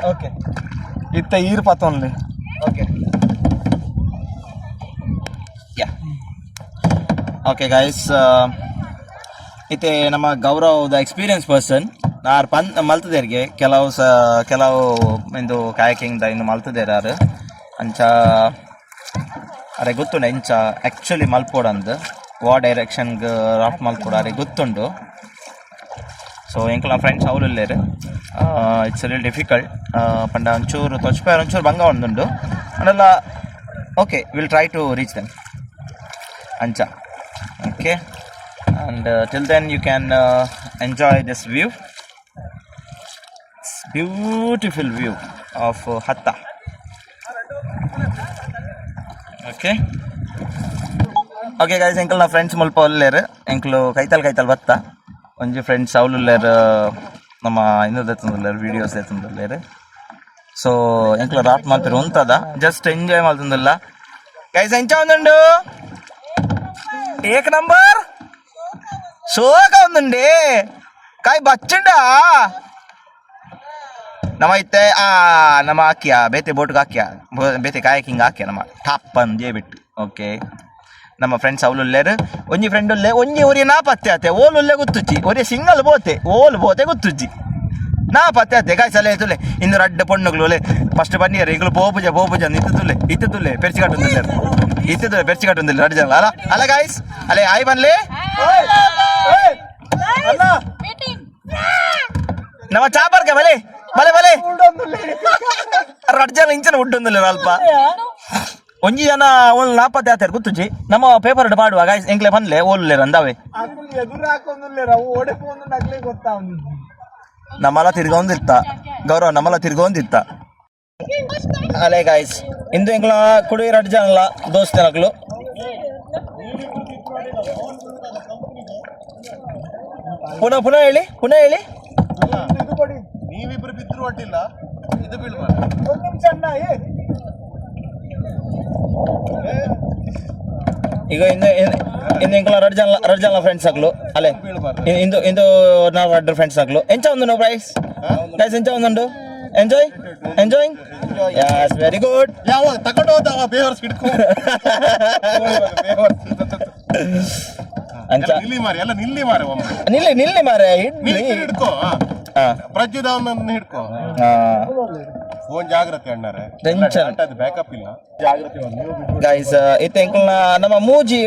ಓಕೆ ಇತ್ತ ಈರ್ ಪತ್ತೊನ್ಲೆ ಓಕೆ ಯಾ ಓಕೆ ಗೈಸ್ ಇತ್ತೆ ನಮ್ಮ ಗೌರವ್ ದ ಎಕ್ಸ್ಪೀರಿಯನ್ಸ್ ಪರ್ಸನ್ ನಾರ್ ಮಲ್ತದೇರಿಗೆ ಕೆಲವು ಇಂದು ಕಾಯಕಿಂಗ್ ದ ಇನ್ನು ಮಲ್ತದೇರಾರು ಅಂಚ ಅರೆ ಗೊತ್ತುಂಡು ಇಂಚ ಆ್ಯಕ್ಚುಲಿ ಮಲ್ಪೋಡಂದು ವಾ ಡೈರೆಕ್ಷನ್ಗೆ ರಾಫ್ಟ್ ಮಲ್ಪೋಡು ಅರೆ ಗೊತ್ತುಂಡು ಸೊ ಎಂಕಲ್ ಫ್ರೆಂಡ್ಸ್ ಅವ್ರು ಇಲ್ಲೇರು ಇಟ್ಸ್ ರಿಯಲ್ ಡಿಫಿಕಲ್ಟ್ ಪಂಡ ಒಂಚೂರು ತೊಚ್ಪೇರ್ ಒಂಚೂರು ಭಂಗ ಒಂದುಂಡು ಅದೆಲ್ಲ okay will try to reach them ಅಂಚ okay and till then you can enjoy this view beautiful view of ಹತ್ತ ಓಕೆ ಓಕೆ ಗೈಸ್ ಎಂಕಲ್ ನಾ ಫ್ರೆಂಡ್ಸ್ ಮುಲ್ಪ ಒಲ್ಲೇರು ಎಂಕಲು ಕೈತಲ್ ಬತ್ತ ಒಂಜಿ ಫ್ರೆಂಡ್ಸ್ ಅವಳುಲ್ಲೇರು ನಮ್ಮ ಇನ್ನೊಂದು ಎತ್ತಂದಿಲ್ಲೇರು ವೀಡಿಯೋಸ್ ಎತ್ತಂದಿಲ್ಲೇರು ಸೊ ಎಂಕಲು ರಾಫ್ಟ್ ಮಾಡ್ತಿರು ಉಂತದ ಜಸ್ಟ್ ಎಂಜಾಯ್ ಮಾಡ್ತಂದಿಲ್ಲ ಗೈಸ್ ಎಂಚ ಒಂದುಂಡು ಏಕ್ ನಂಬರ್ ಸೋಕ ಒಂದುಂಡೆ ಕಾಯ್ ಬಚ್ಚುಂಡಾ ನಮ್ಮ ಇತ್ತೆ ನಮ್ಮ ಹಾಕ್ಯ ಬೇತೆ ಬೋಟ್ಗೆ ಹಾಕ್ಯ ಬೇತೆ ಕಾಯಕಿಂಗ್ ಹಾಕ್ಯ ನಮ್ಮ ಟಾಪ್ ಅಂದೇ ಬಿಟ್ಟು ಓಕೆ ನಮ್ಮ ಫ್ರೆಂಡ್ಸ್ ಅವಳುಲ್ಲೇರು ಒಂಜಿ ಫ್ರೆಂಡ್ ಉಲ್ಲೆ ಒಂಜಿ ಒರಿ ನಾ ಪತ್ತೆ ಆತೆ ಓಲ್ ಉಲ್ಲೆ ಗೊತ್ತುಜ್ಜಿ ಒರಿ ಸಿಂಗಲ್ ಬೋತೆ ಓಲ್ ಬೋತೆ ಗೊತ್ತುಜ್ಜಿ ನಾ ಪತ್ತೆ ಆತೆ ಕಾಯ್ ಸಲ ತುಲೆ ಇಂದು ರಡ್ಡ ಪೊಣ್ಣುಗಳು ಒಲೆ ಫಸ್ಟ್ ಬನ್ನಿಯರು ಈಗಲು ಬೋಪುಜ ಇತ್ತುಲೆ ಪೆರ್ಚಿಕಟ್ಟೊಂದಿಲ್ಲ ಪೆರ್ಚಿಕಟ್ಟೊಂದಿಲ್ಲ ರಡ್ಡ ಜನ ಅಲ್ಲ ಅಲ್ಲ ಗಾಯ್ಸ್ ಅಲ್ಲೇ ಆಯ್ ಬನ್ಲೆ ನಮ್ಮ ಚಾಪರ್ಗೆ ಬಲೆ ರಡ್ಡ ಜನ ಇಂಚನ ಉಡ್ಡೊಂದಿಲ್ಲ ಅಲ್ಪ ಒಂಜಿ ಜನ ಓಲ್ ನಾಪತ್ತೆ ಆತಾರ ಗೊತ್ತುಜ್ಜಿ ನಮ್ಮ ಪೇಪರ್ ಮಾಡುವಾಗ ಎಂಕ್ಲೆ ಬಂದ್ಲೆ ಓಲ್ಲೇರ ಅಂದಾವೆ ನಮ್ಮಲ್ಲ ತಿರ್ಗೊಂದಿತ್ತ ಗೌರವ ನಮ್ಮಲ್ಲ ತಿರ್ಗೊಂದಿತ್ತ ಅಲೆ ಗಾಯ್ಸ್ ಇಂದು ಎಂಕ್ಲ ಕುಡಿ ರಡ್ಡ ಜನ ದೋಸ್ತನಕ್ಲು ಪುನಃ ಹೇಳಿ ನೀವಿಬ್ರು ಬಿದ್ರು ಒಟ್ಟಿಲ್ಲ ಇದು ಬೀಳ್ಬಾರ್ದು ಈಗ ಇಂದು ಇಂಕಲ ರಡ್ಡ ಜನ ಫ್ರೆಂಡ್ಸ್ ಆಗ್ಲು ಅಲ್ಲೇ ಇಂದು ನಾವು ರಡ್ಡ ಫ್ರೆಂಡ್ಸ್ ಆಗ್ಲು ಎಂಚ ಒಂದು ಪ್ರೈಸ್ ಗೈಸ್ ಎಂಚ ಒಂದುಂಡು ಎಂಜಾಯಿಂಗ್ ಯಸ್ ವೆರಿ ಗುಡ್ ಯಾವ ತಗೊಂಡು ಹೋದವ ಬೇವರ್ಸ್ ಹಿಡ್ಕೊ ಅಂಚ ನಿಲ್ಲಿ ಮಾರಿ ಎಲ್ಲ ನಿಲ್ಲಿ ಮಾರೆ ಒಮ್ಮೆ ನಿಲ್ಲಿ ಮಾರೆ ಹಿಡ್ಕೋ ಪ್ರಜ್ಯುದಾವನನ್ನು ಹಿಡ್ಕೋ ಫೋನ್ ಜಾಗ್ರತೆ ಅಣ್ಣಾರೆ ಅದು ಬ್ಯಾಕಪ್ ಇಲ್ಲ ಜಾಗ್ರತೆ ಗೈಸ್ ಇತ್ತ ಎಂಕಲ್ನ ನಮ್ಮ ಮೂಜಿ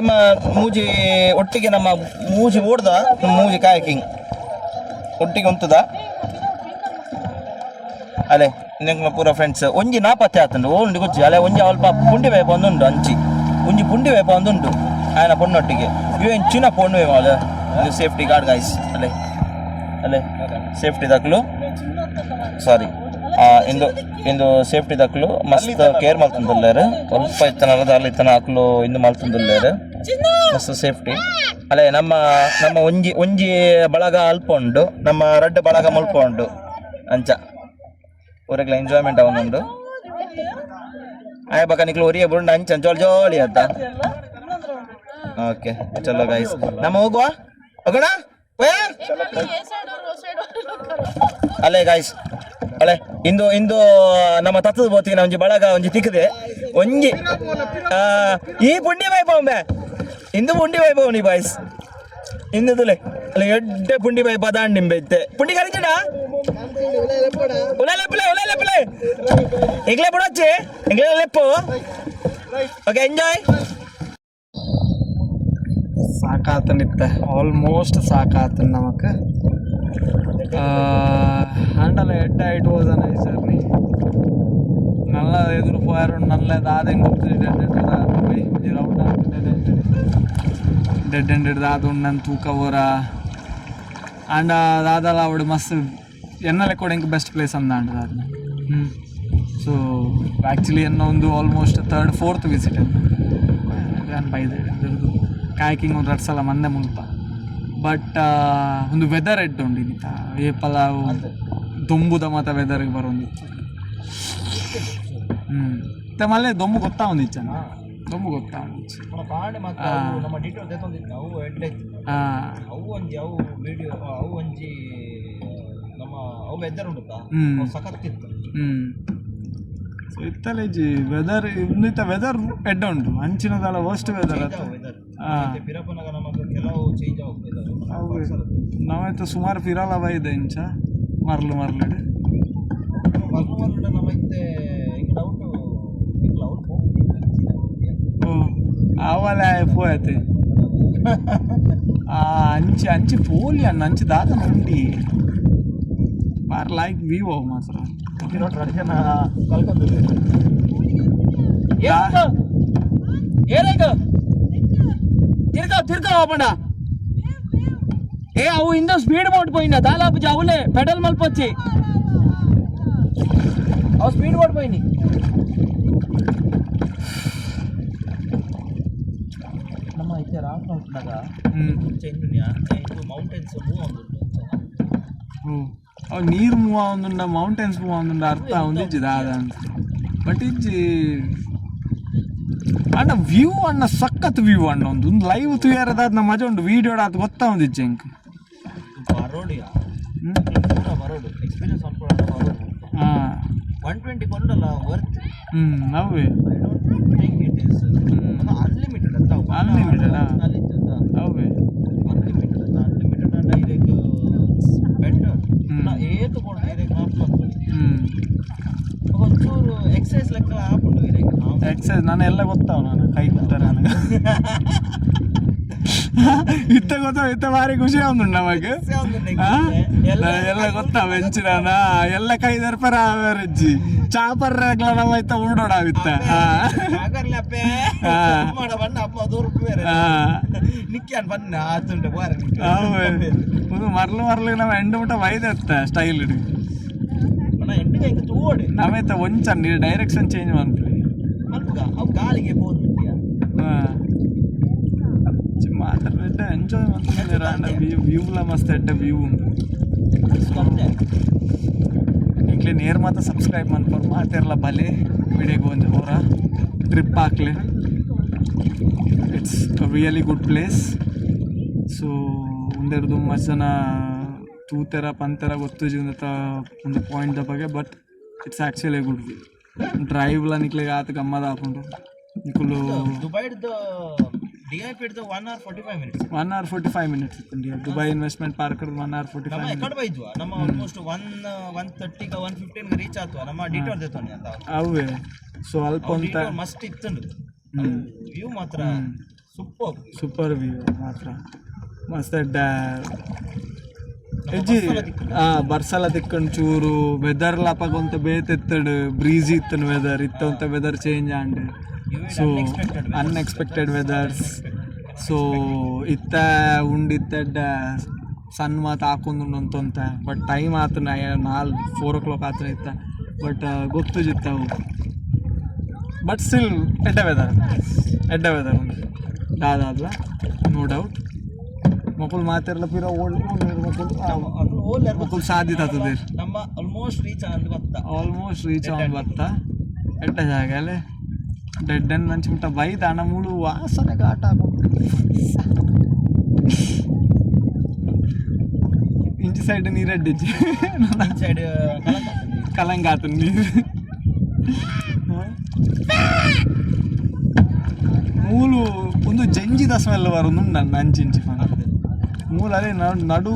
ಒಟ್ಟಿಗೆ ನಮ್ಮ ಮೂಜಿ ಓಡ್ದ ಮೂಜಿ ಕಾಯಕಿಂಗ್ ಒಟ್ಟಿಗೆ ಉಂತದ ಅಲೆ ನಿಂಗೆ ಪೂರ ಫ್ರೆಂಡ್ಸ್ ಒಂಜಿ ನಾಪತ್ತೆ ಆತಂಡು ಓಲ್ಡಿ ಗೊಜ್ಜಿ ಅಲೆ ಒಂಜಿ ಅಲ್ಪ ಪುಂಡಿ ವೇಪ ಒಂದುಂಡು ಅಂಚಿ ಒಂಜಿ ಪುಂಡಿ ವೇಪ ಒಂದುಂಡು ಆಯನ ಪೊಣ್ಣೊಟ್ಟಿಗೆ ಇವು ಚಿನ್ನ ಪೊಣ್ಣು ಅಲೆ ಇದು ಸೇಫ್ಟಿ ಗಾರ್ಡ್ ಗೈಸ್ ಅಲೆ ಸೇಫ್ಟಿ ದಕ್ಲು ಸಾರಿ ಇಂದು ಸೇಫ್ಟಿ ದಕ್ಲು ಮಸ್ತ್ ಕೇರ್ ಮಲ್ತಂದುಲ್ಲೇರು ಸ್ವಲ್ಪ ಇತ್ತನಲ್ಲ ಅಲ್ಲಿ ಇತ್ತನ ಹಾಕ್ಲು ಇಂದು ಮಲ್ತಂದುಲ್ಲೇರು ಮಸ್ತ್ ಸೇಫ್ಟಿ ಅಲೆ ನಮ್ಮ ಒಂಜಿ ಬಳಗ ಅಲ್ಪ ಉಂಡು ನಮ್ಮ ರಡ್ಡ ಬಳಗ ಮುಲ್ಪ ಉಂಡು ಅಂಚ ಊರೆಗ್ಲ ಎಂಜಾಯ್ಮೆಂಟ್ ಅವನುಂಡು ಆಯ ಬಕ ನಿಕ್ಲು ಒರಿಯ ಬುಂಡು ಅಂಚ ಜೋಳಿ ಅತ್ತ ಓಕೆ ಚಲೋ ಗೈಸ್ ನಮ್ಮ ಹೋಗುವ ಹೋಗೋಣ ಅಲ್ಲೇ ಗಾಯ್ಸ್ ಅಲೆ ಇಂದು ನಮ್ಮ ತತ್ತದ ಬೋತಿಗೆ ಒಂಜಿ ಬಳಗ ಒಂಜಿ ತಿಕ್ಕದೆ ಒಂಜಿ ಈ ಪುಂಡಿ ವೈಭವ ಇಂದು ಪುಂಡಿ ವೈಭವ ನೀ ಬಾಯ್ಸ್ ಇಂದುಲೆ ಅಲ್ಲ ಎಡ್ಡೆ ಪುಂಡಿ ಬೈ ಪದಾಂಡಿಂಬೆ ಇತ್ತೆ ಪುಂಡಿ ಕರಿಚಿಡ ಉಲೆಲೆಪ್ಪಲೆ ಎಂಗ್ಲೆ ಬಿಡೋಚ್ಚಿ ಎಂಗ್ಲೆ ಲೆಪ್ಪು ಓಕೆ ಎಂಜಾಯ್ ಸಾಕಾತನಿತ್ತ ಆಲ್ಮೋಸ್ಟ್ ಸಾಕಾತನ್ ನಮಕ್ ஹண்டல எட்ட ஆகிட்டு போதானே ஜர்னி நல்லா எதிர்பாரும் நல்ல దాదం పోయి డెడ్ ఎండెడ్ దాద ఉన్నంత తూకవరా అండ్ దాదాలు ఆవిడ మస్తు ఎన్నెల కూడా ఇంకా బెస్ట్ ప్లేస్ అందా అంట దాని ಸೊ ಆ್ಯಕ್ಚುಲಿ ಎನ್ನ ಒಂದು ಆಲ್ಮೋಸ್ಟ್ 3rd 4th ವಿಸಿಟ್ ನಾನು ಬೈದೆ ಇದ್ರದ್ದು ಕಾಯ್ಕಿಂಗ್ ಒಂದು 2 ಸಲ ಮಂದೆ ಮುಲ್ಪ ಬಟ್ ಒಂದು ವೆದರ್ ಎಡ್ ಉಂಡಿನಿತ ಏಪಲ ದೊಂಬುದ ಮಾತ ವೆದರ್ಗೆ ಬರೋಂದಿತ್ತು ಮತ್ತೆ ಮಳೆ ದೊಂಬು ಗೊತ್ತಾ ಒಂದಿಚ್ಚ ದೊಂಬು ಗೊತ್ತಾ ಒಂದಿಚ್ಚು ಕಾಂಡೆ ಮಾತ್ರ ನಮ್ಮ ಡೀಟೇಲ್ ತೆತ್ತೊಂದಿತ್ತು ಅವು ಎಡ್ಡೆ ಅವು ಒಂಜಿ ಅವು ವಿಡಿಯೋ ಅವು ಒಂಜಿ ನಮ್ಮ ಅವು ವೆದರ್ ಉಂಟಾ ಸಖತ್ತಿತ್ತು ಸೊ ಇತ್ತಲ್ಲ ಜಿ ವೆದರ್ ಇಂದಿತ್ತ ವೆದರ್ ಎಡ್ಡ ಉಂಟು ಅಂಚಿನದಲ್ಲ ವರ್ಸ್ಟ್ ವೆದರ್ ಪಿರಪ್ಪನಾಗ ನಮಗೆ ಕೆಲವು ಚೇಂಜ್ ಆಗುತ್ತೆ ನಾವೈತೆ ಸುಮಾರು ಫಿರಲ್ಲ ಬೈದೆ ಇಂಚ ಮರ್ಲು ಮರ್ಲಡೆ ನಮ್ಮೈತೆ ఇక్కడ అవుట్ ఇక్కడ అవుట్ ಅವಲ పోయతే అంచి అంచి పోలి అన్న అంచి దాత నుండి బార్ లైక్ వివో మాత్రం ತಿರ್ಗ ಹೋಗೋಣ ಅವು ಇಂದ ಸ್ಪೀಡ್ ಬೋಟ್ పోయినా దాదాపు జావులే పెడల్ మల్పొచ్చి అవు స్పీడ్ ಬೋಟ್ పోయినాయి ನಮ್ಮ ಐತೆ ರಾತ್ರಿ ಹೊತ್ತಾಗ ಮೌಂಟೇನ್ಸ್ ಮೂವ್ ಅವು ನೀರು ಮೂವ್ ಆಗುಂದುಂಡ ಮೌಂಟೇನ್ಸ್ ಮೂವ್ ಆಗುಂದುಂಡ ಅರ್ಥ ಒಂದಿಜ್ಜಿ ದಾದ ಅಂತ ಬಟ್ ಇಜ್ಜಿ ಅಣ್ಣ ವ್ಯೂ ಅಣ್ಣ ಸಖತ್ ವ್ಯೂ ಅಣ್ಣ ಒಂದು ಲೈವ್ ತುಯಾರದಾದ ನಮ್ಮ ಮಜ ಉಂಟು ವೀಡಿಯೋಡ ಅದು ಗೊತ್ತಾ ಒಂದಿಜ್ಜಿ ಎಂಕ್ ಬರೋಡಿಯಾ ಪೂರ ಬರೋಡು ಎಕ್ಸ್ಪೀರಿಯನ್ಸ್ ಅನ್ಕೊಳ್ಳೋಣ ಬರೋಡು 120 ಕೊಂಡಲ್ಲ ವರ್ತ್ ನವ್ವೇ I don't think it is unlimited ಅಂತ ಅನ್ಲಿಮಿಟೆಡ್ ಅವೇ ಅನ್ಲಿಮಿಟೆಡ್ ಅಂತ ಅನ್ಲಿಮಿಟೆಡ್ ಅಂಡ್ ಇದಕ್ಕೆ ಬೆಟರ್ ಏತು ಕೊಡ ಇದಕ್ಕೆ ಹಾಕ್ಬೇಕು ಒಂಚೂರು ಎಕ್ಸಸೈಸ್ ಲೆಕ್ಕ ಹಾಕೊಂಡು ಇದಕ್ಕೆ ಎಕ್ಸಸೈಸ್ ನಾನು ಎಲ್ಲ ಗೊತ್ತಾವ ನಾನು ಕೈ ಕೊಡ್ತಾರೆ ನನಗೆ ಇತ್ತ ಗೊತ್ತಾವ ಇತ್ತ ಭಾರಿ ಖುಷಿ ಆಗುಂಡು ನಮಗೆ ಎಲ್ಲ ಗೊತ್ತಾವ ಹೆಂಚಿನ ಎಲ್ಲ ಕೈದಾರ ಪರ ಅವರಜ್ಜಿ ಚಾಪರ್ ನಮ್ಮ ಇತ್ತ ಉಂಡೋಡಾವಿತ್ತ ಒಂದು ಮರ್ಲು ಮರ್ಲಿಗೆ ನಾವು ಎಂಡು ಮುಟ್ಟ ಬೈದತ್ತ ಸ್ಟೈಲ್ ಇಡಿ ನಾವೈತ ಒಂಚ ಡೈರೆಕ್ಷನ್ ಚೇಂಜ್ ಮಾಡ್ತೀವಿ ಗಾಳಿಗೆ ಮಾತಾಡ ಎಂಜಾಯ್ ಮಾಡ್ತಾರೆ ವ್ಯೂಲ ಮಸ್ತ್ ಎಡ್ಡ ವ್ಯೂ ಉಂಟು ಇಂಕ್ಲೆ ನೇರ್ ಮಾತ್ರ ಸಬ್ಸ್ಕ್ರೈಬ್ ಮಾಡ್ಕೊಂಡು ಮಾತಿರಲ್ಲ ಬಲೆ ವಿಡಿಯೋಗೆ ಒಂದು ಅವರ ಟ್ರಿಪ್ ಹಾಕ್ಲೆ it's really good place so ಒಂದೆರಡು ಮಸ್ತ್ ಜನ ತೂತೆರ ಪಂತೆರ ಗೊತ್ತು ಒಂದು ಪಾಯಿಂಟ್ ಬಗ್ಗೆ but it's actually good view ಡ್ರೈವ್ಲ ನಿಕ್ಲಿಗೆ ಆತ ಗಮ್ಮದ ಹಾಕೊಂಡು ನಿಕ್ಕಲು ದುಬೈಡ್ದು DIP 1 hour 45 minutes. 1 hour 45 minutes India. Dubai Investment Park 1 hour 45 minutes. ನಮ್ಮ ಕಡೆ ಬೈದ್ವಾ ನಮ್ಮ ಆಲ್ಮೋಸ್ಟ್ 1:30 1:15 ರೀಚ್ ಆತ್ವಾ ನಮ್ಮ ಡಿಟೋರ್ ದೇತೋನಿ ಅಂತ ಅವೇ ಸೊ ಅಲ್ಪ ಅಂತ ಮಸ್ತ್ ಇತ್ತು ವ್ಯೂ ಮಾತ್ರ ಸೂಪರ್ ವ್ಯೂ ಮಾತ್ರ ಮಸ್ತ್ ಹೆಜ್ಜಿ ಬರ್ಸಲ ತಿಕ್ಕೊಂಡು ಚೂರು ವೆದರ್ ಲಾಪಾಗೊಂತ ಬೇತೆತ್ತಡು ಬ್ರೀಜಿ ಇತ್ತನು ವೆದರ್ ಇತ್ತಂತ weather change and so unexpected weathers so ಇತ್ತ ಉಂಡಿತ್ತ ಸಣ್ಣ ಮಾತು ಹಾಕೊಂಡು ಅಂತಂತ ಬಟ್ ಟೈಮ್ ಆತು 4 o'clock ಆತನ ಇತ್ತ ಬಟ್ ಗೊತ್ತು ಜಿತ್ತವು ಬಟ್ ಸ್ಟಿಲ್ ಎಡ್ಡ ವೆದರ್ ಒಂದು ದಾದಾದ್ಲ ನೋ ಡೌಟ್ ಮಕ್ಕಳು ಮಾತಿರಲ್ಲ ಪಿರ ಮಕ್ಕಳು ಸಾಧ್ಯತೆ ಆಗ್ತದೆ ನಮ್ಮ ಆಲ್ಮೋಸ್ಟ್ ರೀಚ್ ಆಗಿ ಬತ್ತ ಎಡ್ಡ ಜಾಗ ಅಲ್ಲೇ ಡೆಡ್ ಅಂಡ್ ಮಂಚಿ ಮುಟ್ಟ ಬೈದ ಹಣ ಮುಳು ವಾಸನೆ ಘಾಟ ಇಂಚಿ ಸೈಡ್ ನೀರಡ್ಡಿಜ್ಜಿ ಸೈಡ್ ಕಲಂಗ ಆತ ನೀರು ಮೂಲು ಒಂದು ಜಂಜಿದ ಸ್ಮೆಲ್ ಬರೋದು ನನ್ನ ಅಂಚಿಂಚಿ ಮೂಲ ಅದೇ ನಡು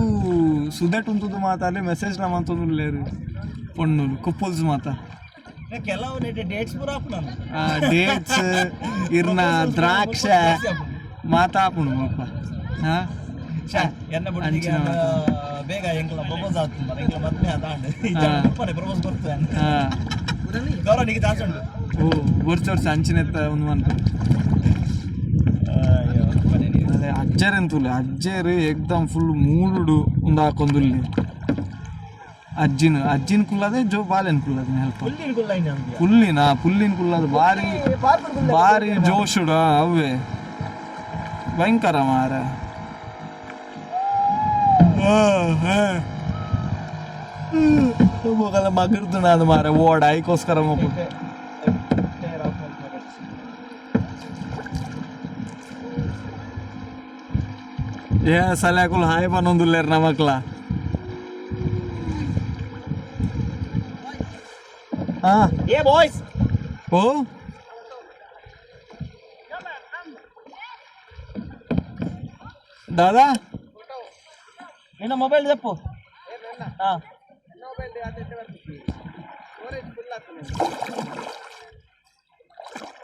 ಸುದೆಟ್ ಉಂಟು ಮಾತಾಡಲಿ ಮೆಸೇಜ್ ನಮ್ಮಂತೂ ಲೇರು ಪೊಣ್ಣು ಕುಪ್ಪಲ್ಸ್ ಮಾತಾ ಕೆಲವು ಡೇಟ್ಸ್ ಪೂರ ಡೇಟ್ಸ್ ಇರ್ನ ದ್ರಾಕ್ಷ ಮಾತಾಪುಣು ಪಾಪ ಎನ್ನ ಬುಡ್ಡಿಗೆ ಬೇಗ ಎಂಕ್ಲ ಪ್ರಪೋಸ್ ಆಗ್ತದೆ ಎಂಕ್ಲ ಮದ್ಮೆ ಅದಾಂಡ್ ಪ್ರಪೋಸ್ ಬರ್ತದೆ ಗೌರವನಿಗೆ ದಾಸಂಡು ಓ ವರ್ಷ ಅಂಚಿನೆತ್ತ ಒಂದು ಅನ್ಕೊಂಡು ಅದೇ ಅಜ್ಜರ್ ಎಂತುಲ್ಲ ಅಜ್ಜರು ಏಕ್ದಮ್ ಫುಲ್ ಮೂಡುಡು ಒಂದು ಹಾಕೊಂದುಲ್ಲಿ ಅಜ್ಜಿನ ಕುಲ್ಲದೆ ಜೋ ಬಾಲೆನ್ ಕುಲ್ಲದೆ ಹೆಲ್ಪ ಪುಲ್ಲಿನ ಕುಲ್ಲೈನ ಅಂದ್ಯ ಪುಲ್ಲಿನ ಕುಲ್ಲದು ಭಾರಿ ಜೋಶುಡ ಅವೇ ಭಯಂಕರ ಮಾರ ಮಗರ್ದು ನಾನು ಮಾರ ಓಡ ಐಕೋಸ್ಕರ ಮಗು ಏ ಸಲ್ಯಾಕುಲ್ ಹಾಯ್ ಬನ್ನೊಂದುಲ್ಲೇರ್ ನಮಕ್ಲ ಹಾ ಏ ಬಾಯ್ಸ್ ಓ ದಾದಾ ನಿನ್ನ ಮೊಬೈಲ್ ತಪ್ಪು ಹಾ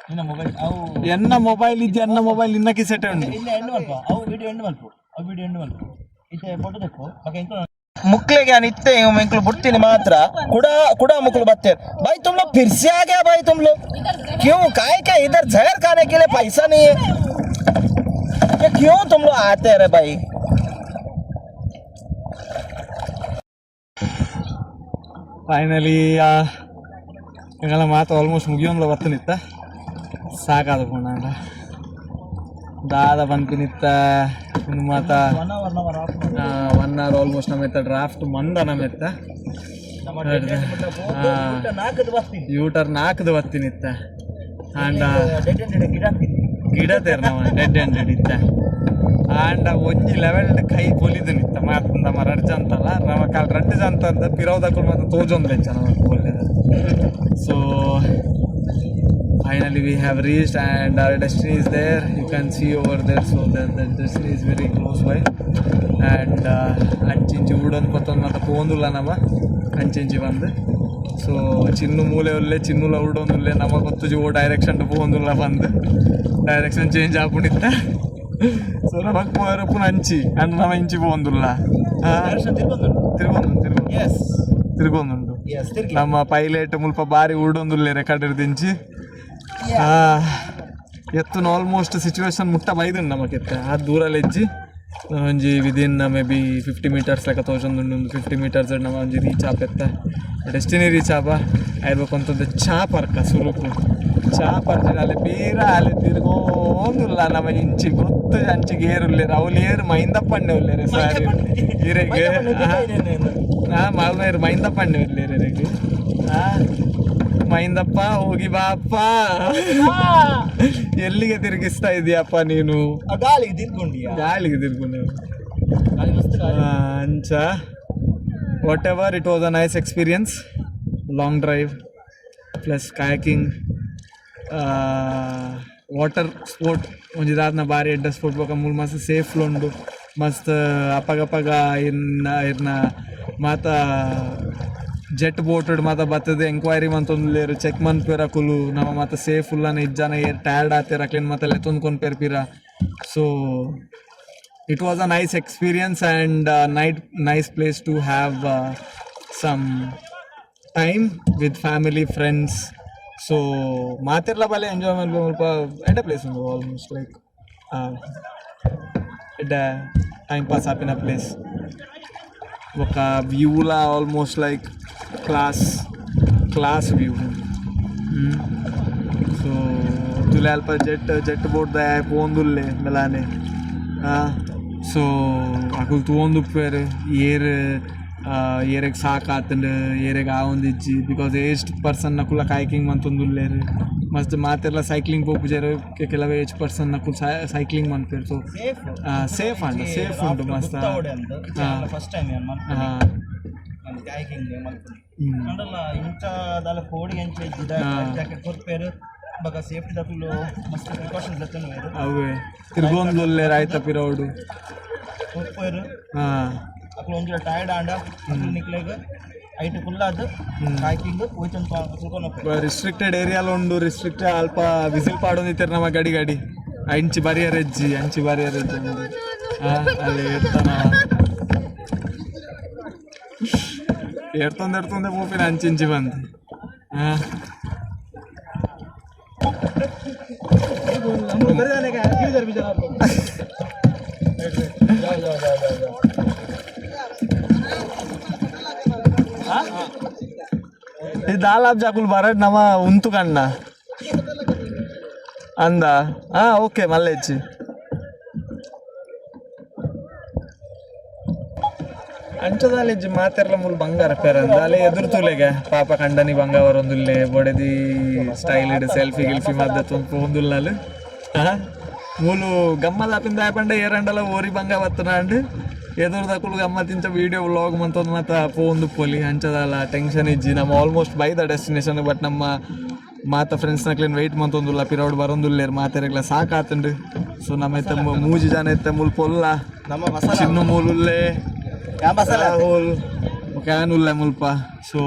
ನಿನ್ನ ಮೊಬೈಲ್ ಅವು ಎನ್ನ ಮೊಬೈಲ್ ಇದ್ದೆ ಎನ್ನ ಮೊಬೈಲ್ ನಿನ್ನ ಕಿಸೆಟೆ ಉಂಟು ಇಲ್ಲ ಎಂಡ್ ಮಲ್ಪ ಅವು ವಿಡಿಯೋ ಎಂಡ್ ಮಲ್ಪ ಇತ್ತೆ ಫೋಟೋ ತೆಕ್ಕು ಬಗ್ಗೆ ಎಂಕ್ಲು ಮುಕ್ಲಿಗೆ ನಾನು ಇತ್ತೆ ಎಂಕ್ಲು ಬಿಡ್ತೀನಿ ಮಾತ್ರ ಕುಡ मुकल बत्ते भाई तुम लोग फिर से आ गया भाई तुम लोग क्यों काहे क्या इधर जहर खाने के लिए पैसा नहीं है ये क्यों तुम लोग आते रहे भाई ಫೈನಲಿ ಈಗೆಲ್ಲ ಮಾತು ಆಲ್ಮೋಸ್ಟ್ ಮುಗಿಯೋನ್ಲ ಬರ್ತನಿತ್ತ ಸಾಕಾದ ಪುಣ್ಣ ದಾದ ಬಂದ್ಪಿನಿತ್ತ ಇನ್ನು ಮಾತ 1 ಅವರ್ ಆಲ್ಮೋಸ್ಟ್ ನಮ್ಮೆತ್ತ ಡ್ರಾಫ್ಟ್ ಮಂದ ನಮ್ಮೆತ್ತ ಯೂಟರ್ 4 ಬತ್ತಿನಿತ್ತ ಆಂಡ ಗಿಡ ತೇರ್ ನಾವು ಡೆಡ್ ಎಂಡೆಡ್ ಇತ್ತ ಆಂಡ ಒಂಜಿ ಲೆವೆಲ್ ಕೈ ಪೊಲಿದು ನಿತ್ತ ಮಾತು ನಮ್ಮ ರಡ್ಜ ಅಂತಲ್ಲ ನಮ್ಮ ಕಾಲ್ ರಡ್ಜ ಅಂತ ಪಿರೋದಕ್ಕೂ ಮತ್ತೆ ತೋಜೊಂದು ಲೆಚ್ಚ ನಮ್ಮ ಒಳ್ಳೆಯದು so finally we have reached and our destiny is there. You can see over there, so that destiny is very close by. And ಅಂಚಿಂಚಿ ಉಡೊಂದು ಪತ್ತೊಂದು ಮತ್ತೆ ಪೋಂದುಲ್ಲ ನಮ್ಮ ಅಂಚಿಂಚಿ ಬಂದು ಸೊ ಚಿನ್ನು ಮೂಲೆ ಒಳ್ಳೆ ಚಿನ್ನುಲ ಉಡೊಂದುಲ್ಲೆ ನಮ್ಮ ಗೊತ್ತು ಓ ಡೈರೆಕ್ಷನ್ ಪೋಂದುಲ್ಲ ಬಂದು ಡೈರೆಕ್ಷನ್ ಚೇಂಜ್ ಆಗ್ಬಿಟ್ಟಿತ್ತ ಸೊ ನಮಗೆ ಪೋರಪ್ಪನ ಅಂಚಿ ಅಂಡ್ ನಮ್ಮ ಇಂಚಿ ಪೋಂದುಲ್ಲ ತಿರ್ಗೊಂದುಂಟು ನಮ್ಮ ಪೈಲಟ್ ಮುಲ್ಪ ಬಾರಿ ಉಡೊಂದುಲ್ಲೆ ರೆಕಾರ್ಡ್ ದಿಂಚಿ ಎತ್ತು ಆಲ್ಮೋಸ್ಟ್ ಸಿಚುವೇಶನ್ ಮುಟ್ಟ ಬೈದುಂಡು ನಮಗೆತ್ತ ಆ ದೂರಲ್ಲಿ ಹೆಜ್ಜಿ ಒಂಜಿ ವಿದಿನ್ ಮೇ ಬಿ 50 ಮೀಟರ್ಸ್ ಲೆಕ್ಕ ತೋಜೊಂದುಂಡು 50 ಮೀಟರ್ಸ್ ನಮ್ಮ ಒಂಜಿ ರೀಚ್ ಆಪೆತ್ತ ಡೆಸ್ಟಿನಿ ರೀಚ್ ಆಪ ಆಯ್ಬೇಕು ಅಂತಂದು ಚಾ ಪರ್ಕ ಸುರುಕು ಚಾ ಪರ್ಕ ಅಲ್ಲಿ ಬೀರ ಅಲ್ಲಿ ತಿರ್ಗೋಂದುಲ್ಲ ನಮ್ಮ ಇಂಚಿ ಗೊತ್ತು ಅಂಚಿಗೆ ಏರುಲ್ಲೇರು ಅವಳು ಏರು ಮೈಂದಪ್ಪಣ್ಣೆ ಉಲ್ಲೇರೆ ಸಾರಿ ಇರೆಗೆ ಮಾಲ್ಮೇರು ಮೈಂದಪ್ಪಣ್ಣೆ ಉಲ್ಲೇರು ಇರೆಗೆ ಮೈಂದಪ್ಪ ಹೋಗಿ ಬಾಪ್ಪ ಎಲ್ಲಿಗೆ ತಿರುಗಿಸ್ತಾ ಇದೀಯಪ್ಪ ನೀನು ಗಾಳಿಗೆ ತಿರ್ಕೊಂಡು ಅಂಚ whatever it was a nice experience long drive plus kayaking water sport ಒಂಜಿದಾದ್ನ ಬಾರಿ ಎಡ್ಡ ಸ್ಪೋರ್ಟ್ ಬೇಕಾ ಮೂರು ಮಸ್ತ್ ಸೇಫ್ಲು ಉಂಡು ಮಸ್ತ್ ಅಪ್ಪಗಪ್ಪಗ ಇರ್ನ ಮಾತ ಜೆಟ್ ಬೋಟೆಡ್ ಮಾತ ಬರ್ತದೆ ಎಂಕ್ವೈರಿ ಮಂತೊಂದುಲ್ಲೇರು ಚೆಕ್ ಮನ್ಪೇರ ಕುಲು ನಮ್ಮ ಮಾತ ಸೇಫ್ ಉಲ್ಲನ ಇಜ್ಜನ ಟಯರ್ಡ್ ಆತೇರ ಅಕ್ಲೇನು ಮಾತ ಲೆತ್ತೊಂದು ಕೊನ್ಪೇರ್ಪಿರ so it was a nice experience and nice place to have some time with family friends so ಮಾತಿರ್ಲ ಬಲೆ ಎಂಜಾಯ್ಮೆಂಟ್ ಸ್ವಲ್ಪ ಎಡ್ಡ ಪ್ಲೇಸ್ ಉಂಟು ಆಲ್ಮೋಸ್ಟ್ ಲೈಕ್ ಎಡ್ಡ ಟೈಮ್ ಪಾಸ್ ಆಪಿನ ಪ್ಲೇಸ್ ఒక వ్యూలా almost like class view so ತುಲೆ ಅಲ್ಪ ಜೆಟ್ ಬೋಟ್ ಪೋಂದುಲ್ಲೆ ಮೆಲಾನೆ ಸೊ ಅಕುಲ್ ತೋಂದುಪ್ಪೇರು ಏರೆಗೆ ಸಾಕಾತಂಡು ಏರೆಗೆ ಆವೊಂದಿಜ್ಜಿ ಬಿಕಾಸ್ ಏಜ್ ಪರ್ಸನ್ ನಕುಲ ಕಾಯ್ಕಿಂಗ್ ಮಂತೊಂದುಲ್ಲೇರು ಮಸ್ತ್ ಮಾತೆಲ್ಲ ಸೈಕ್ಲಿಂಗ್ ಪೋಪುಜರು ಕೆಲವೇ age person Nakul cycling ಮನ್ಪೇರು so safe ಅಂಡ ಸೇಫ್ ಉಂಟು ಮಸ್ತ್ ಫಸ್ಟ್ ಟೈಮ್ ಕಾಯ್ಕಿಂಗ್ ಮಂಡಲ ಇಂಚದಾಲ ಕೋಡಿ ಅಂಚೆ ಜಾಕೆಟ್ ಕೊರ್ಪೇರು ಬಾಗ ಸೇಫ್ಟಿ ದಕ್ಕಲು ಮಸ್ತ್ ಪ್ರಿಕಾಷನ್ಸ್ ಲತ್ತನು ವೇರು ಅವೇ ತಿರ್ಗೊಂದುಲ್ಲೆ ರಾಯ್ತ ಪಿರೋಡು ಕೊರ್ಪೇರು ಅಕ್ಲು ಒಂಜಿ ಟಯರ್ಡ್ ಆಂಡ ಅಕ್ಲು ನಿಕ್ಲೆಗ್ ಐಟ್ ಫುಲ್ಲಾದ ಕಾಯ್ಕಿಂಗ್ ಹೋಯ್ತಂತ ತಿಳ್ಕೊಂಡು ರಿಸ್ಟ್ರಿಕ್ಟೆಡ್ ಏರಿಯಾಲ ಉಂಡು ರಿಸ್ಟ್ರಿಕ್ಟೆಡ್ ಅಲ್ಪ ವಿಸಿಲ್ ಪಾಡೋದಿತ್ತಾರೆ ನಮ್ಮ ಗಾಡಿ ಅಂಚಿ ಬರಿಯರೆಜ್ಜಿ ಅಲ್ಲಿ ಇರ್ತಾನ ಎಡ್ತೊಂದೆ ಪೋಪಿನ ಅಂಚಿ ಬಂದು ಈ ದಾಲಾಬ್ ಜಾಕುಲ್ ಬರಡ್ ನಮ ಉಂತು ಕಣ್ಣ ಅಂದ ಓಕೆ ಮಲ್ಲ ಹೆಚ್ಚಿ ಅಂಚದಾಲೆಜ್ಜಿ ಮಾತೆರ್ಲ ಮುಲ್ ಬಂಗಾರ ಪೇರ ಅಂದಾಲೆ ಎದುರು ತೂಲೆಗೆ ಪಾಪ ಕಂಡನಿ ಬಂಗಾವರ ಒಂದುಲ್ಲೆ ಬೊಡೆದಿ ಸ್ಟೈಲ್ ಇಡ್ ಸೆಲ್ಫಿ ಗಿಲ್ಫಿ ಮದ್ದತ್ತು ಒಂದುಲ್ಲಾಲು ಮೂಲು ಗಮ್ಮಲ್ ಆಪಿಂದ ಆಪಂಡ ಏರಂಡಲ ಓರಿ ಬಂಗ ಬತ್ತನ ಅಂಡ್ ಎದುರು ದಕ್ಕುಲು ಗಮ್ಮತ್ತಿಂಚ ವಿಡಿಯೋ ವ್ಲಾಗ್ ಮಂತೊಂದು ಮಾತ ಪೋಂದು ಪೋಲಿ ಅಂಚದಲ್ಲ ಟೆನ್ಷನ್ ಇಜ್ಜಿ ನಮ್ಮ almost by the destination but ನಮ್ಮ ಮಾತ ಫ್ರೆಂಡ್ಸ್ ನಕ್ಲೇನು ವೆಯ್ಟ್ ಮಂತೊಂದುಲ್ಲ ಪಿರೌಡ್ ಬರೊಂದುಲ್ಲೇರು ಮಾತೆರೆಗ್ಲ ಸಾಕಾತಂಡು ಸೊ ನಮ್ಮ ಎತ್ತ ಮೂಜಿ ಜನ ಎತ್ತ ಮುಲ್ ಪೊಲ್ಲ ನಮ್ಮ ಚಿನ್ನು ಮೂಲುಲ್ಲೆ ರಾಹುಲ್ ಕ್ಯಾನುಲ್ಲೆ ಮುಲ್ಪ ಸೊ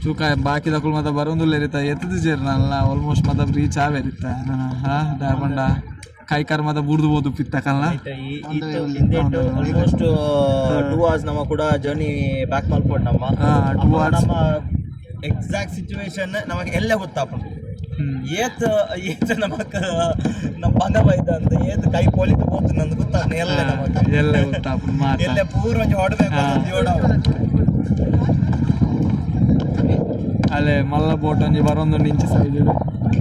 ಚೂಕ ಬಾಕಿ ದಕ್ಕುಲು ಮಾತ ಬರೊಂದುಲ್ಲೆ ಇರಿತ ಎತ್ತದು ಜೇರ್ ನಲ್ಲ ಆಲ್ಮೋಸ್ಟ್ ಮಾತ ರೀಚ್ ಆವೇ ಇರಿತ ದಾರ್ಬಂಡ ಕೈಕಾರ್ ಮಾತ ಬುಡ್ದು ಬೋದು ಪಿತ್ತಕಲ್ಲ ಆಲ್ಮೋಸ್ಟ್ 2 hours ನಮ್ಮ ಕೂಡ ಜರ್ನಿ ಬ್ಯಾಕ್ ಮಲ್ಪೊಡ್ ನಮ್ಮ 2 hours ನಮ್ಮ ಎಕ್ಸಾಕ್ಟ್ ಸಿಚುವೇಶನ್ ನಮಗೆ ಎಲ್ಲ ಗೊತ್ತಾಪುಂಡು ಏತ್ ನಮಕ್ ನಮ್ಮ ಬಂಗ ಬೈದ ಅಂತ ಏತ್ ಕೈ ಪೋಲಿತ ಹೋತು ನಂದು ಗೊತ್ತಾಗ ಎಲ್ಲ ನಮಗೆ ಎಲ್ಲ ಗೊತ್ತಾಪು ಮಾತ ಎಲ್ಲ ಪೂರ ಒಂಜಿ ಹೊಡಬೇಕು ಅಂತ ಜೋಡಾವ ಅಲ್ಲೇ ಮಲ್ಲ ಬೋಟ್ ಒಂಜಿ ಬರೊಂದು ಇಂಚು ಸೈಜ್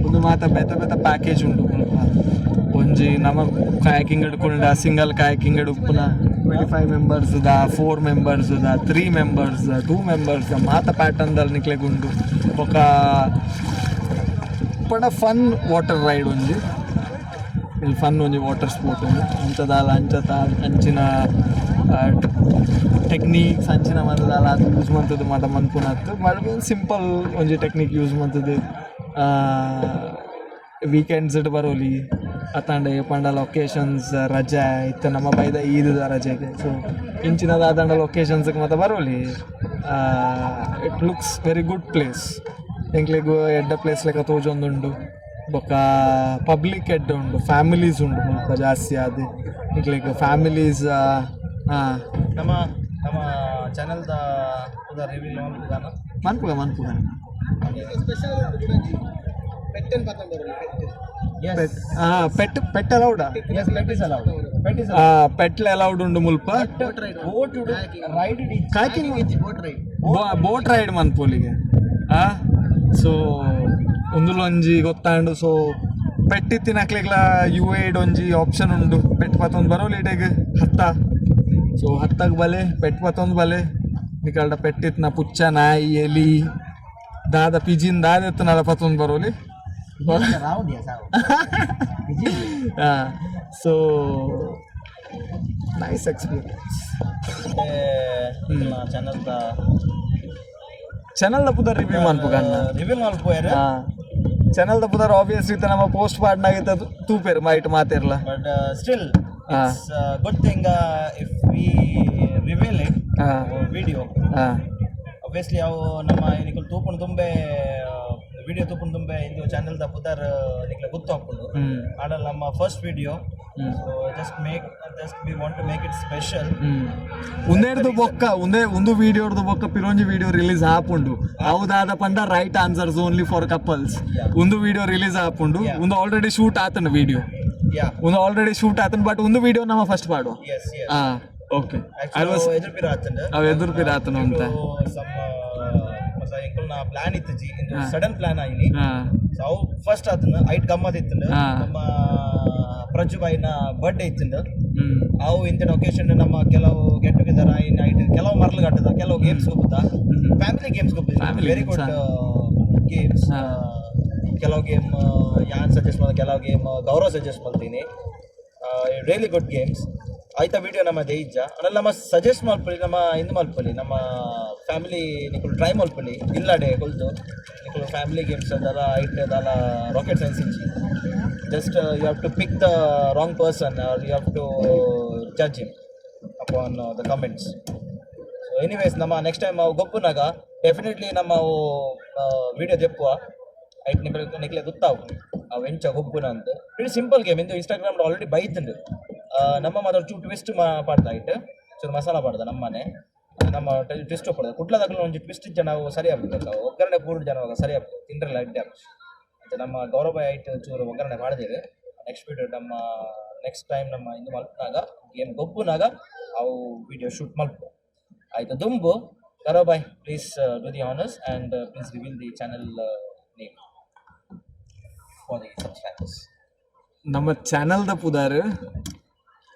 ಒಂದು ಮಾತ ಬೆತ್ತ ಬೆತ್ತ ಪ್ಯಾಕೇಜ್ ಉಂಟು ಒಂಜಿ ನಮ ಕಾಯಕಿಂಗ್ ಹಿಡ್ಕೊಂಡ ಸಿಂಗಲ್ ಕಾಯಕಿಂಗ್ ಹಿಡುಪುನ 25 ಮೆಂಬರ್ಸ್ 4 ಮೆಂಬರ್ಸ್ 3 ಮೆಂಬರ್ಸ್ 2 ಮೆಂಬರ್ಸ್ ಮಾತ ಪ್ಯಾಟರ್ನ್ದಲ್ಲಿ ನಿಕ್ಲೆಗ್ ಉಂಟು ఒక ಪಂಡ ಫನ್ ವಾಟರ್ ರೈಡ್ ಒಂಜಿ ಇಲ್ಲಿ ಫನ್ ಒಂಜಿ ವಾಟರ್ ಸ್ಪೋರ್ಟ್ ಉಂದು ಅಂಚದಾಲ ಅಂಚತ ಅಂಚಿನ ಟೆಕ್ನಿಕ್ಸ್ ಅಂಚಿನ ಮಾತದಾಲ ಅದು ಯೂಸ್ ಮಂತದ್ದು ಮಾತ ಮನ್ಪುನತ್ತು ಬಟ್ ಸಿಂಪಲ್ ಒಂಜಿ ಟೆಕ್ನಿಕ್ ಯೂಸ್ ಮಂತದ್ದು ವೀಕೆಂಡ್ಸ್ ಇಟ್ಟು ಬರೋಲಿ ಅತಾಂಡ ಪಂಡ ಲೊಕೇಶನ್ಸ್ ರಜೆ ಇತ್ತು ನಮ್ಮ ಬೈದ ಈದ ರಜೆಗೆ ಸೊ ಇಂಚಿನದ ಆದಂಡ ಲೊಕೇಶನ್ಸ್ಗೆ ಮತ್ತೆ ಬರೋಲಿ it looks very good place ಎಂಕ್ಲೆಗು ಎಡ್ಡ ಪ್ಲೇಸ್ ಲೆಕ್ಕ ತೋಜೊಂದುಂಡು ಬೊಕ್ಕ ಪಬ್ಲಿಕ್ ಎಡ್ಡ ಉಂಡು ಫ್ಯಾಮಿಲೀಸ್ ಉಂಡು ಸ್ವಲ್ಪ ಜಾಸ್ತಿ ಅದು ಎಂಕ್ಲೆಗ್ ಫ್ಯಾಮಿಲೀಸ್ ನಮ್ಮ ನಮ್ಮ ಚಾನಲ್ದ ರಿವ್ಯೂ ಮನ್ಪುಗ ಪೆಟ್ ಅಲೌಡ್ ಪೆಟ್ಲ ಅಲೌಡ್ ಉಂಡು ಮುಲ್ಪ ಬೋಟ್ ರೈಡ್ ಮನ್ಪೋಲಿಗೆ ಸೊ ಒಂದುಲ ಒಂಜಿ ಗೊತ್ತಾಂಡು ಸೊ ಪೆಟ್ಟಿತ್ತಿನ ಹಾಕ್ಲಿಕ್ಲ UAID ಒಂಜಿ ಆಪ್ಷನ್ ಉಂಡು ಪೆಟ್ ಪತ್ತೊಂದು ಬರೋಲಿ ಇಡೆಗೆ ಸೊ ಹತ್ತಾಗ ಬಲೆ ಪೆಟ್ ಪತ್ತೊಂದು ಬಲೆ ನಿಕಲ್ಡ ಪೆಟ್ಟಿತ್ನ ಪುಚ್ಚ ನಾಯಿ ಎಲಿ ದಾದ ಪಿಜಿನ್ ದಾದ ಎತ್ತನಲ್ಲ ಪತ್ತೊಂದು ಬರೋಲಿ ಸೊ ನೈಸ್ ಎಕ್ಸ್ಪೀರಿಯನ್ಸ್ ಚಾನಲ್ದ ಪುದರ್ ರಿವ್ಯೂ ಮನ್ಪುಗನ್ನ ರಿವ್ಯೂ ಮಲ್ಪೋಯರ್ ಚಾನಲ್ದ ಪುದರ್ ಆಬ್ವಿಯಸ್ಲಿ ನಮ್ಮ ಪೋಸ್ಟ್ ಪಾಡ್ನಾಗಿತ್ತ ತೂಪೇರು ಮೈಟ್ ಮಾತಿರ್ಲ but still it's good thing if we reveal it video obviously ಅವು ನಮ್ಮ ನಿಕಲ್ ತೂಪುಂಡು ತುಂಬೆ ವಿಡಿಯೋ ತೂಪುಂಡು ತುಂಬೆ ಇಂದು ಚಾನೆಲ್ ದ ಪುದರ್ ನಿಕಲ್ ಗುತ್ತು ಹಾಕೊಂಡು ಆಡಲ್ ನಮ್ಮ first video so just we want to make it special ಉಂದೇರ್ದು ಬೊಕ್ಕ ಒಂದು ವಿಡಿಯೋರ್ದು ಬೊಕ್ಕ ಪಿರೊಂಜಿ ವಿಡಿಯೋ ರಿಲೀಸ್ ಆಪುಂಡು ಹೌದಾದ ಪಂಡ right answers only for couples ಒಂದು ವಿಡಿಯೋ ರಿಲೀಸ್ ಆಪುಂಡು ಒಂದು ಆಲ್ರೆಡಿ ಶೂಟ್ ಆತನ ವಿಡಿಯೋ ಒಂದು ಆಲ್ರೆಡಿ ಶೂಟ್ ಆತನ ಬಟ್ ಒಂದು ವಿಡಿಯೋ ನಮ್ಮ ಫಸ್ಟ್ ಪಾಡುವ ಓಕೆ ಅವು ಎದುರು ಪಿರಾತನು ಅಂತ ಪ್ಲಾನ್ ಇತ್ತು ಜಿ ಸಡನ್ ಪ್ಲಾನ್ ಆಗಿ ಅವು ಫಸ್ಟ್ ಆತನ ಐಟ್ ಗಮ್ಮತ್ ಇತ್ತು ನಮ್ಮ ಪ್ರಜು ಬಾಯಿನ ಬರ್ಡೇ ಇತ್ತು ಅವು ಇಂಥ ಒಕೇಶನ್ ನಮ್ಮ ಕೆಲವು ಗೆಟ್ ಟುಗೆದರ್ ಆಯ್ತು ಐಟ್ ಕೆಲವು ಮರ್ಲು ಕಟ್ಟದ ಕೆಲವು ಗೇಮ್ಸ್ ಹೋಗುತ್ತಾ ಫ್ಯಾಮಿಲಿ ಗೇಮ್ಸ್ ಹೋಗ್ತದೆ ವೆರಿ ಗುಡ್ ಗೇಮ್ಸ್ ಕೆಲವು ಗೇಮ್ ಯಾನ್ ಸಜೆಸ್ಟ್ ಮಾಡೋದು ಕೆಲವು ಗೇಮ್ ಗೌರವ್ ಸಜೆಸ್ಟ್ ಮಾಡ್ತೀನಿ ರಿಯಲಿ ಗುಡ್ ಗೇಮ್ಸ್ ಆಯ್ತಾ ವಿಡಿಯೋ ನಮ್ಮ ದೇಯ್ಜ ಅದ್ರಲ್ಲಿ ನಮ್ಮ ಸಜೆಸ್ಟ್ ಮಾಡ್ಕೊಳ್ಳಿ ನಮ್ಮ ಇದು ಮಾಡ್ಕೊಳ್ಳಿ ನಮ್ಮ ಫ್ಯಾಮಿಲಿ ನಿಕ್ಕಳು ಟ್ರೈ ಮಾಡ್ಕೊಳ್ಳಿ ಇಲ್ಲಡೆ ಕೊಲ್ತು ನಿಕ್ಕಳು ಫ್ಯಾಮಿಲಿ ಗೇಮ್ಸ್ ಅದಲ್ಲ ಐಟ್ ಅದಲ್ಲ ರಾಕೆಟ್ ಸೈನ್ಸ್ ಇಂಚಿ just you have to pick the wrong person or you have to judge him upon the comments so anyways ನಮ್ಮ ನೆಕ್ಸ್ಟ್ ಟೈಮ್ ಅವು ಗೊಪ್ಪುನಾಗ ಡೆಫಿನೆಟ್ಲಿ ನಮ್ಮ ವಿಡಿಯೋ ದೆಪ್ಪುವ ಐಟ್ ನಿಕ್ಲೆ ಗೊತ್ತಾವು ಅವು ಎಂಚ ಗೊಬ್ಬುನ ಅಂತ ಇಟ್ ಸಿಂಪಲ್ ಗೇಮ್ ಇಂದು ಇನ್ಸ್ಟಾಗ್ರಾಮ್ ಆಲ್ರೆಡಿ ಬೈತಂಡು ನಮ್ಮ ಮಾತ್ರ ಚೂ ಟ್ವಿಸ್ಟ್ ಪಾಡ್ದ ಐಟ್ ಚೂರು ಮಸಾಲ ಪಾಡ್ದ ನಮ್ಮನೆ ನಮ್ಮ ಟ್ವಿಸ್ಟ್ ಪಡ್ದ ಕುಟ್ಲದಾಗಲೂ ಒಂದು ಟ್ವಿಸ್ಟ್ ಜನ ನಾವು ಸರಿ ಆಗ್ಬಿಡ್ತಲ್ಲ ಒಗ್ಗರಣೆ ಪೂರ್ಣ ಜನ ಸರಿ ಆಗ್ತದೆ ತಿಂದ್ರಲ್ಲ ಅಡ್ಡಿ ಮತ್ತು ನಮ್ಮ ಗೌರವ ಐಟ್ ಚೂರು ಒಗ್ಗರಣೆ ಮಾಡಿದ್ದೇವೆ ನೆಕ್ಸ್ಟ್ ವಿಡಿಯೋ ನಮ್ಮ ನೆಕ್ಸ್ಟ್ ಟೈಮ್ ನಮ್ಮ ಇದು ಮಲ್ಪನಾಗ ಗೇಮ್ ಗೊಬ್ಬುನಾಗ ಅವು ವಿಡಿಯೋ ಶೂಟ್ ಮಲ್ಪ ಆಯಿತು ದುಂಬು Garo bhai, please do the honors and please reveal the channel name for the subscribers. ನಮ್ಮ ಚಾನಲ್ದ ಪುದಾರ್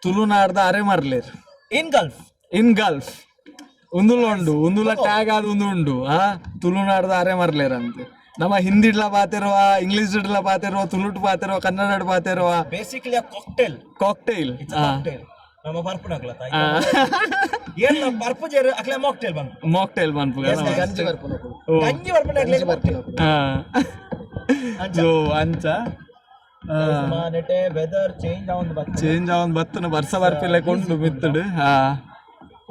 ತುಳುನಾಡ್ದ ಅರೆ ಮರ್ಲೇರ್ In Gulf. ಉಂದುಲ ಟ್ಯಾಗ್ ಆದ ಉಂದು ತುಳುನಾಡ್ದ ಅರೆ ಮರ್ಲೇರ್ ಅಂತ ನಮ್ಮ ಹಿಂದಿಡ್ಲ ಪಾತಿರುವ ಇಂಗ್ಲಿಷ್ ಇಡ್ಲ ಪಾತಿರುವ ತುಳುಟ್ ಪಾತಿರುವ ಕನ್ನಡ ಪಾತಿರುವ Basically a cocktail. Cocktail It's a cocktail. ನಮ್ಮ ಪರ್ಪುನ ಆಗ್ಲತ್ತ ಏನ್ ಪರ್ಪು ಜೇರ್ ಅಕ್ಲೆ ಮಾಕ್ಟೇಲ್ ಬಂತು ಮಾಕ್ಟೈಲ್ ಮನ್ಪು ಗಂಜಿ ಬರ್ಪುನ ಅಕ್ಲೆ ಮಾಕ್ಟೇಲ್ ಸೊ ಅಂಚ ನೆಟೆ ವೆದರ್ ಚೇಂಜ್ ಆವನ್ ಬತ್ತನ ಬರ್ಸ ಬರ್ಪಿಲ್ಲ ಕೊಂಡು ಮಿತ್ತಡು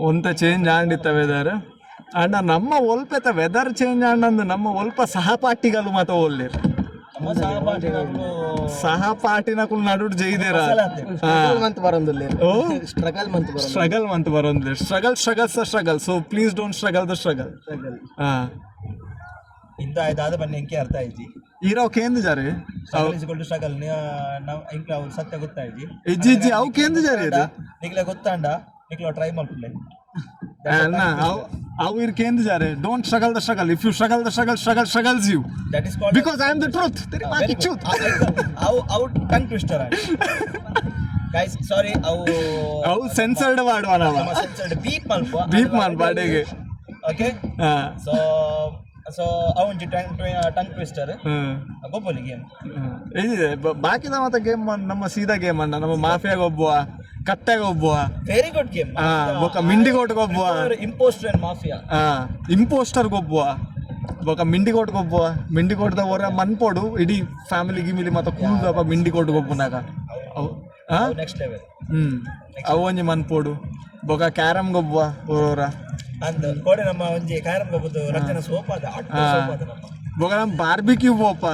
ಒಂತ ಚೇಂಜ್ ಆಂಡಿತ್ತ ವೆದರ್ ಅಂಡ ನಮ್ಮ ಒಲ್ಪೆತ ವೆದರ್ ಚೇಂಜ್ ಆಂಡಂದು ನಮ್ಮ ಒಲ್ಪ ಸಹಪಾಠಿಗಳು ಮಾತ ಓಲ್ಲೇರು ಸಹಪಾಠಿನಕುಲು ನಡುಡ್ ಜೈದೇರ ಸ್ಟ್ರಗಲ್ ಮಂತ್ ಬರೋದು struggle so please don't struggle the struggle ಇಂತ ಆಯ್ತಾದ ಬನ್ನಿ ಎಂಕೆ ಅರ್ಥ ಆಯ್ತಿ ಈರಾವ್ ಕೇಂದ್ರ ಜಾರಿ ಸ್ಟ್ರಗಲ್ ಇಂಕ್ಲ ಅವ್ರು ಸತ್ಯ ಗೊತ್ತಾಯ್ತಿ ಇಜ್ಜಿ ಅವು ಕೇಂದ್ರ ಜಾರಿ ಅದು ನಿಕ್ಲೆ ಗೊತ್ತಾಂಡ ನಿಕ್ಲ ಟ್ರೈ ಮಾಡ್ಕೊಳ್ಳಿ ಅವು ಇರ್ ಕೇಂದ್ರ ಜಾರಿ don't struggle the struggle if you struggle the struggles you that is called because I am the truth ತೆರಿ ಬಾಕಿ ಟ್ರೂತ್ ಅವು ಟಂಗ್ ಟ್ವಿಸ್ಟರ್ ಗೈಸ್ ಸಾರಿ ಅವು ಸೆನ್ಸರ್ಡ್ ಮಾಡುವ ನಾವು ಸೆನ್ಸರ್ಡ್ ಬೀಪ್ ಮಾನ್ ಬಾಡೆಗೆ ಓಕೆ ಸೊ ಅವಂಜಿ ಟಂಗ್ ಟ್ವಿಸ್ಟರ್ ಗೊಬ್ಬಲಿ ಗೇಮ್ ಇದೆ ಬಾಕಿದ ಮತ್ತೆ ಗೇಮ್ ನಮ್ಮ ಸೀದಾ ಗೇಮ್ ಅಣ್ಣ ನಮ್ಮ ಮಾಫಿಯಾಗ ಒಬ್ಬ ಕಟ್ಟೆಗೆ ಒಬ್ಬ ವೆರಿ ಗುಡ್ ಗೇಮ್ ಬೊಕ್ಕ ಮಿಂಡಿಗೋಟ್ಗೆ ಒಬ್ಬ ಇಂಪೋಸ್ಟರ್ ಅಂಡ್ ಮಾಫಿಯಾ ಇಂಪೋಸ್ಟರ್ಗೆ ಒಬ್ಬ ಬೊಕ್ಕ ಮಿಂಡಿಗೋಟ್ಗೆ ಒಬ್ಬ ಮಿಂಡಿಗೋಟ್ದ ಹೊರ ಮನ್ಪೋಡು ಇಡೀ ಫ್ಯಾಮಿಲಿ ಗಿಮಿಲಿ ಮತ್ತೆ ಕೂಲ್ದಪ್ಪ ಮಿಂಡಿಗೋಟ್ಗೆ ಒಬ್ಬನಾಗ ಅವು ನೆಕ್ಸ್ಟ್ ಲೆವೆಲ್ ಅವು ಒಂಜಿ ಮನ್ಪೋಡು ಬೊಕ್ಕ ಕ್ಯಾರಮ್ಗೆ ಒಬ್ಬ ಹೊರ ಅಂದ್ ಕೋಡೆ ನಮ್ಮ ಒಂಜಿ ಕ್ಯಾರಮ್ ಗೊಬ್ಬದು ರಚನ ಸೋಪಾದ ಬೊಕ್ಕ ನಮ್ಮ ಬಾರ್ಬಿಕ್ಯೂ ಹೋಪ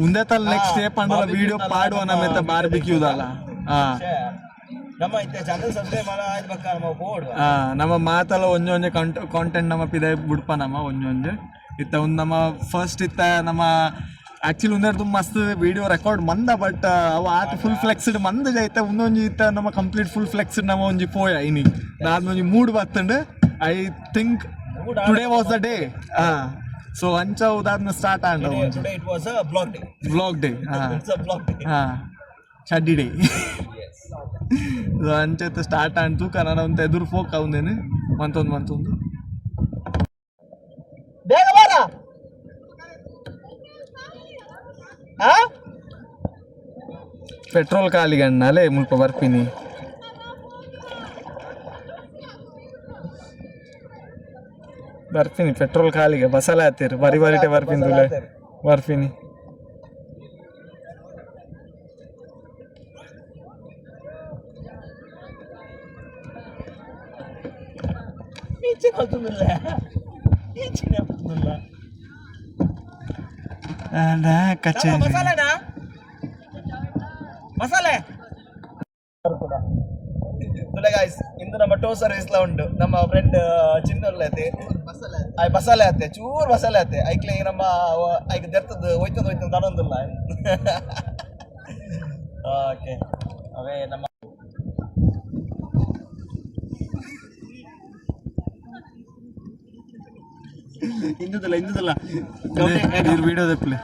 ಮುಂದೆ ತಲ್ ನೆಕ್ಸ್ಟ್ ಡೇ ಪಂಡಲ ವಿಡಿಯೋ ಪಾಡುವ ನಮ್ಮೆತ್ತ ಬಾರ್ಬಿಕ್ಯೂದಲ್ಲ ನಮ್ಮ ಇತ್ತೆ ಚಾನಲ್ ಸಬ್ಸ್ಕ್ರೈಬ್ ಮಾಡ ಆಯ್ತು ಬಕ್ಕ ನಮ್ಮ ಬೋರ್ಡ್ ನಮ್ಮ ಮಾತಲ್ಲ ಒಂಜೊಂಜೆ ಕಾಂಟೆಂಟ್ ನಮ್ಮ ಪಿದ ಬಿಡ್ಪ ನಮ್ಮ ಒಂಜೊಂಜೆ ಇತ್ತ ಒಂದು ನಮ್ಮ ಫಸ್ಟ್ ಇತ್ತ ನಮ್ಮ ಆಕ್ಚುಲಿ ಒಂದೇ ತುಂಬ ಮಸ್ತ್ ವಿಡಿಯೋ ರೆಕಾರ್ಡ್ ಮಂದ ಬಟ್ ಅವು ಆತ ಫುಲ್ ಫ್ಲೆಕ್ಸ್ಡ್ ಮಂದ ಜೈತ ಒಂದೊಂಜಿ ಇತ್ತ ನಮ್ಮ ಕಂಪ್ಲೀಟ್ ಫುಲ್ ಫ್ಲೆಕ್ಸ್ಡ್ ನಮ್ಮ ಒಂಜಿ ಪೋಯ ಇನಿ ನಾನು ಒಂಜಿ ಮೂಡ್ ಬತ್ತಂಡು I think today was the day so ಅಂಚ ಉದಾಹರಣೆ ಸ್ಟಾರ್ಟ್ ಆಂಡ today it was a blog day it's a blog day ಚಡ್ಡಿ ಡೇ ಅಂಚೆತ್ತ ಸ್ಟಾರ್ಟ್ ಆಂಟು ಕನ್ನಡ ಅಂತ ಎದುರು ಫೋಕ್ ಅವನೇನು ಮಂತೊಂದು ಬೇಗ ಬಾರ ಪೆಟ್ರೋಲ್ ಖಾಲಿಗೆ ಅಣ್ಣಾಲೆ ಮುಲ್ಪ ಬರ್ತೀನಿ ಪೆಟ್ರೋಲ್ ಖಾಲಿಗೆ ಬಸಲ ಹತ್ತೀರಿ ಬರಿಟೆ ಬರ್ತೀನಿ ಮಸಾಲೆ ಗೈಸ್ ಇಂದು ನಮ್ಮ ಟೋ ಸರ್ವಿಸ್ ಲ ಉಂಟು ನಮ್ಮ ಫ್ರೆಂಡ್ ಚಿನ್ನಲ್ಲೈತೆ ಬಸಾಲೆ ಆತೆ ಚೂರು ಬಸಾಲೆ ಆತೆ ಐಕ್ಲೆ ನಮ್ಮ ಐಕ್ ದೆರ್ತದ ಹೋಯ್ತಂದು ತಡೊಂದಿಲ್ಲ ಓಕೆ ಅವೇ ನಮ್ಮ ಇಂದುದಲ್ಲ ವಿಡಿಯೋ ದಪ್ಪಲೆ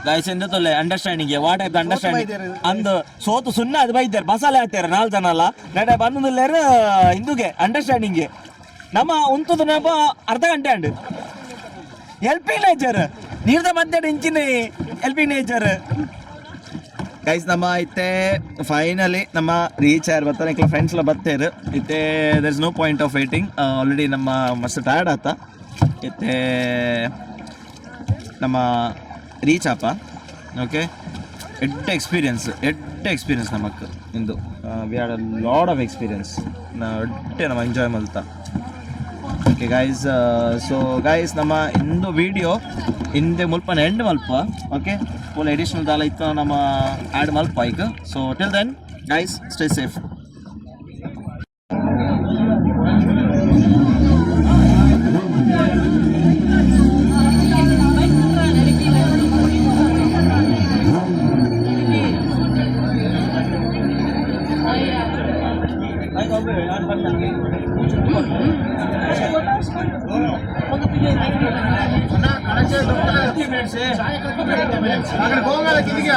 ಗೈಸ್ ಎಂದಲ್ಲ ಅಂಡರ್ಸ್ಟ್ಯಾಂಡಿಂಗ್ ವಾಟ್ ಟೈಪ್ ಅಂಡರ್ಸ್ಟ್ಯಾಂಡಿಂಗ್ ಅಂದು ಸೋತು ಸುಮ್ಮನೆ ಅದು ಬೈತಾರೆ ಬಸಾಲೆ ಹಾಕ್ತಾರೆ 4 ಜನ ಅಲ್ಲ ನಡೆ ಬಂದಿಲ್ಲಾರ ಹಿಂದುಗೆ ಅಂಡರ್ಸ್ಟ್ಯಾಂಡಿಂಗ್ ನಮ್ಮ ಉಂತದ ನೆಪ ಅರ್ಧ ಗಂಟೆ ಅಂಡ್ ಹೆಲ್ಪಿಂಗ್ ನೇಚರ್ ನೀರ್ದ ಮಧ್ಯ ಇಂಚಿನ ಹೆಲ್ಪಿಂಗ್ ನೇಚರ್ ಗೈಸ್ ನಮ್ಮ ಐತೆ ಫೈನಲಿ ನಮ್ಮ ರೀಚ್ ಆಯ್ರು ಬರ್ತಾರೆ ಇಂಕ್ಲ ಫ್ರೆಂಡ್ಸ್ ಎಲ್ಲ ಬರ್ತಾರೆ ಇತ್ತೆ there is no point of waiting already ನಮ್ಮ ಮಸ್ತ್ ಟಯರ್ಡ್ ಆತ ಇತ್ತೆ ನಮ್ಮ ರೀಚ್ ಆಪ ಓಕೆ ಎಡ್ಡೆ ಎಕ್ಸ್ಪೀರಿಯನ್ಸ್ ನಮಕ್ ಇಂದು we had a lot of experience ಎಡ್ಡೆ ನಮ್ಮ ಎಂಜಾಯ್ ಮಲ್ತ ಓಕೆ ಗೈಸ್ ಸೊ ಗೈಸ್ ನಮ್ಮ ಇಂದು ವಿಡಿಯೋ ಹಿಂದೆ ಮುಲ್ಪ ಎಂಡ್ ಮಲ್ಪ ಓಕೆ ಫುಲ್ ಎಡಿಷನಲ್ ದಾಲ ಇತ್ತು ನಮ್ಮ ಆ್ಯಡ್ ಮಲ್ಪ ಈಗ so till then guys stay safe Like how we are అక్కడ పోగాల కిందికి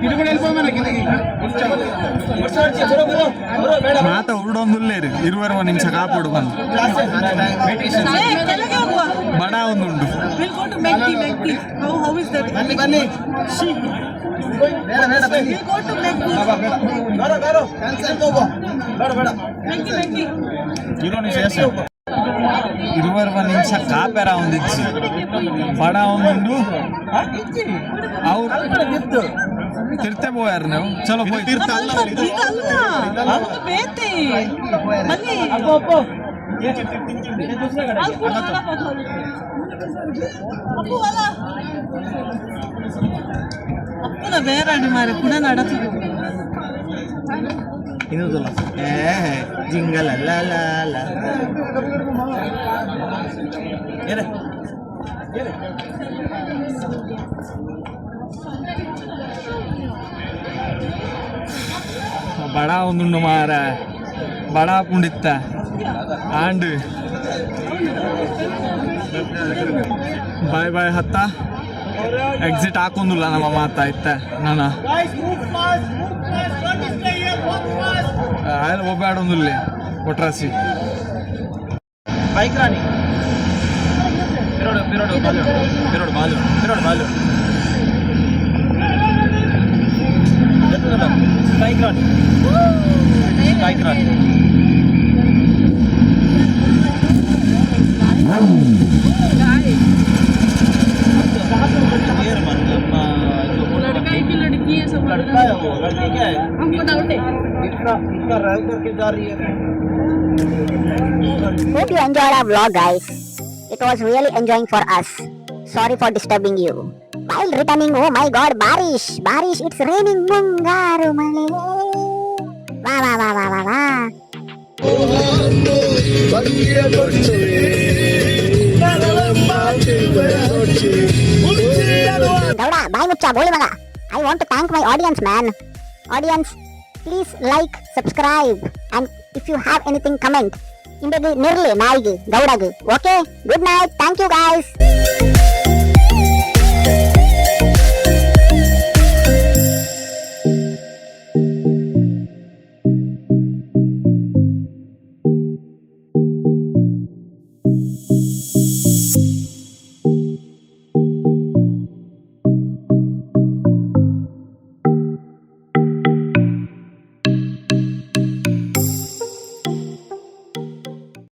ఇది కూడా వెళ్ళిపోమన్నా కిందికి ಮಾತ ಉರುಡೊಂದುಲ್ಲೇರು 20 ನಿಮಿಷ ಕಾಪುಡು ಬಂದು ಬಡ ಒಂದುಂಡು We'll go to Mekti. How is that? ಬನ್ನಿ ಬೇಡ ಬೇಡ ಬನ್ನಿ We'll go to Mekti. ಬೇಡ ಕ್ಯಾನ್ಸಲ್ ಹೋಗೋ ಬೇಡ Mekti. 20 ನಿಮಿಷ ಕಾಪೆರ ಒಂದಿಚ್ಚಿ ಬಡ ಒಂದುಂಡು ಅವ್ರು ತಿರ್ತೆ పోయారు ನೀವು ಚಲೋ పోయి ತಿರ್ತ ಅಲ್ಲ ಬೇರೆ ಮಾರೆ ಕೂಡ ನಡಕ ಇನ್ನುದಿಲ್ಲ ಜಿಂಗಲ್ ಅಲ್ಲ ಬಡ ಒಂದುಂಡು ಮಾರ ಬಡ ಪುಂಡಿತ್ತ ಆಂಡ್ ಬಾಯ್ ಬಾಯ್ ಹತ್ತ ಎಕ್ಸಿಟ್ ಹಾಕೊಂದಿಲ್ಲ ನಮ್ಮ ಮಾತಾಯ್ತ ನಾನು ఆయన ఒబ్బాడుందిలే కొట్రాసి బైక్ రాని పిరోడు బాలు బైక్ రాని लड़की है सब लड़का है वो लड़की क्या है हमको डाउट है इतना ड्राइव करके जा रही है Hope you enjoyed our vlog, guys. It was really enjoying for us. Sorry for disturbing you. While returning, oh my god, Barish, it's raining. Mungaru male. Wow. Dauda, bye mucha, boli maga. I want to thank my audience, man. Audience, please like, subscribe, and if you have anything, comment. Indegi nirli naigi, Gaudagi. Okay? Good night. Thank you, guys.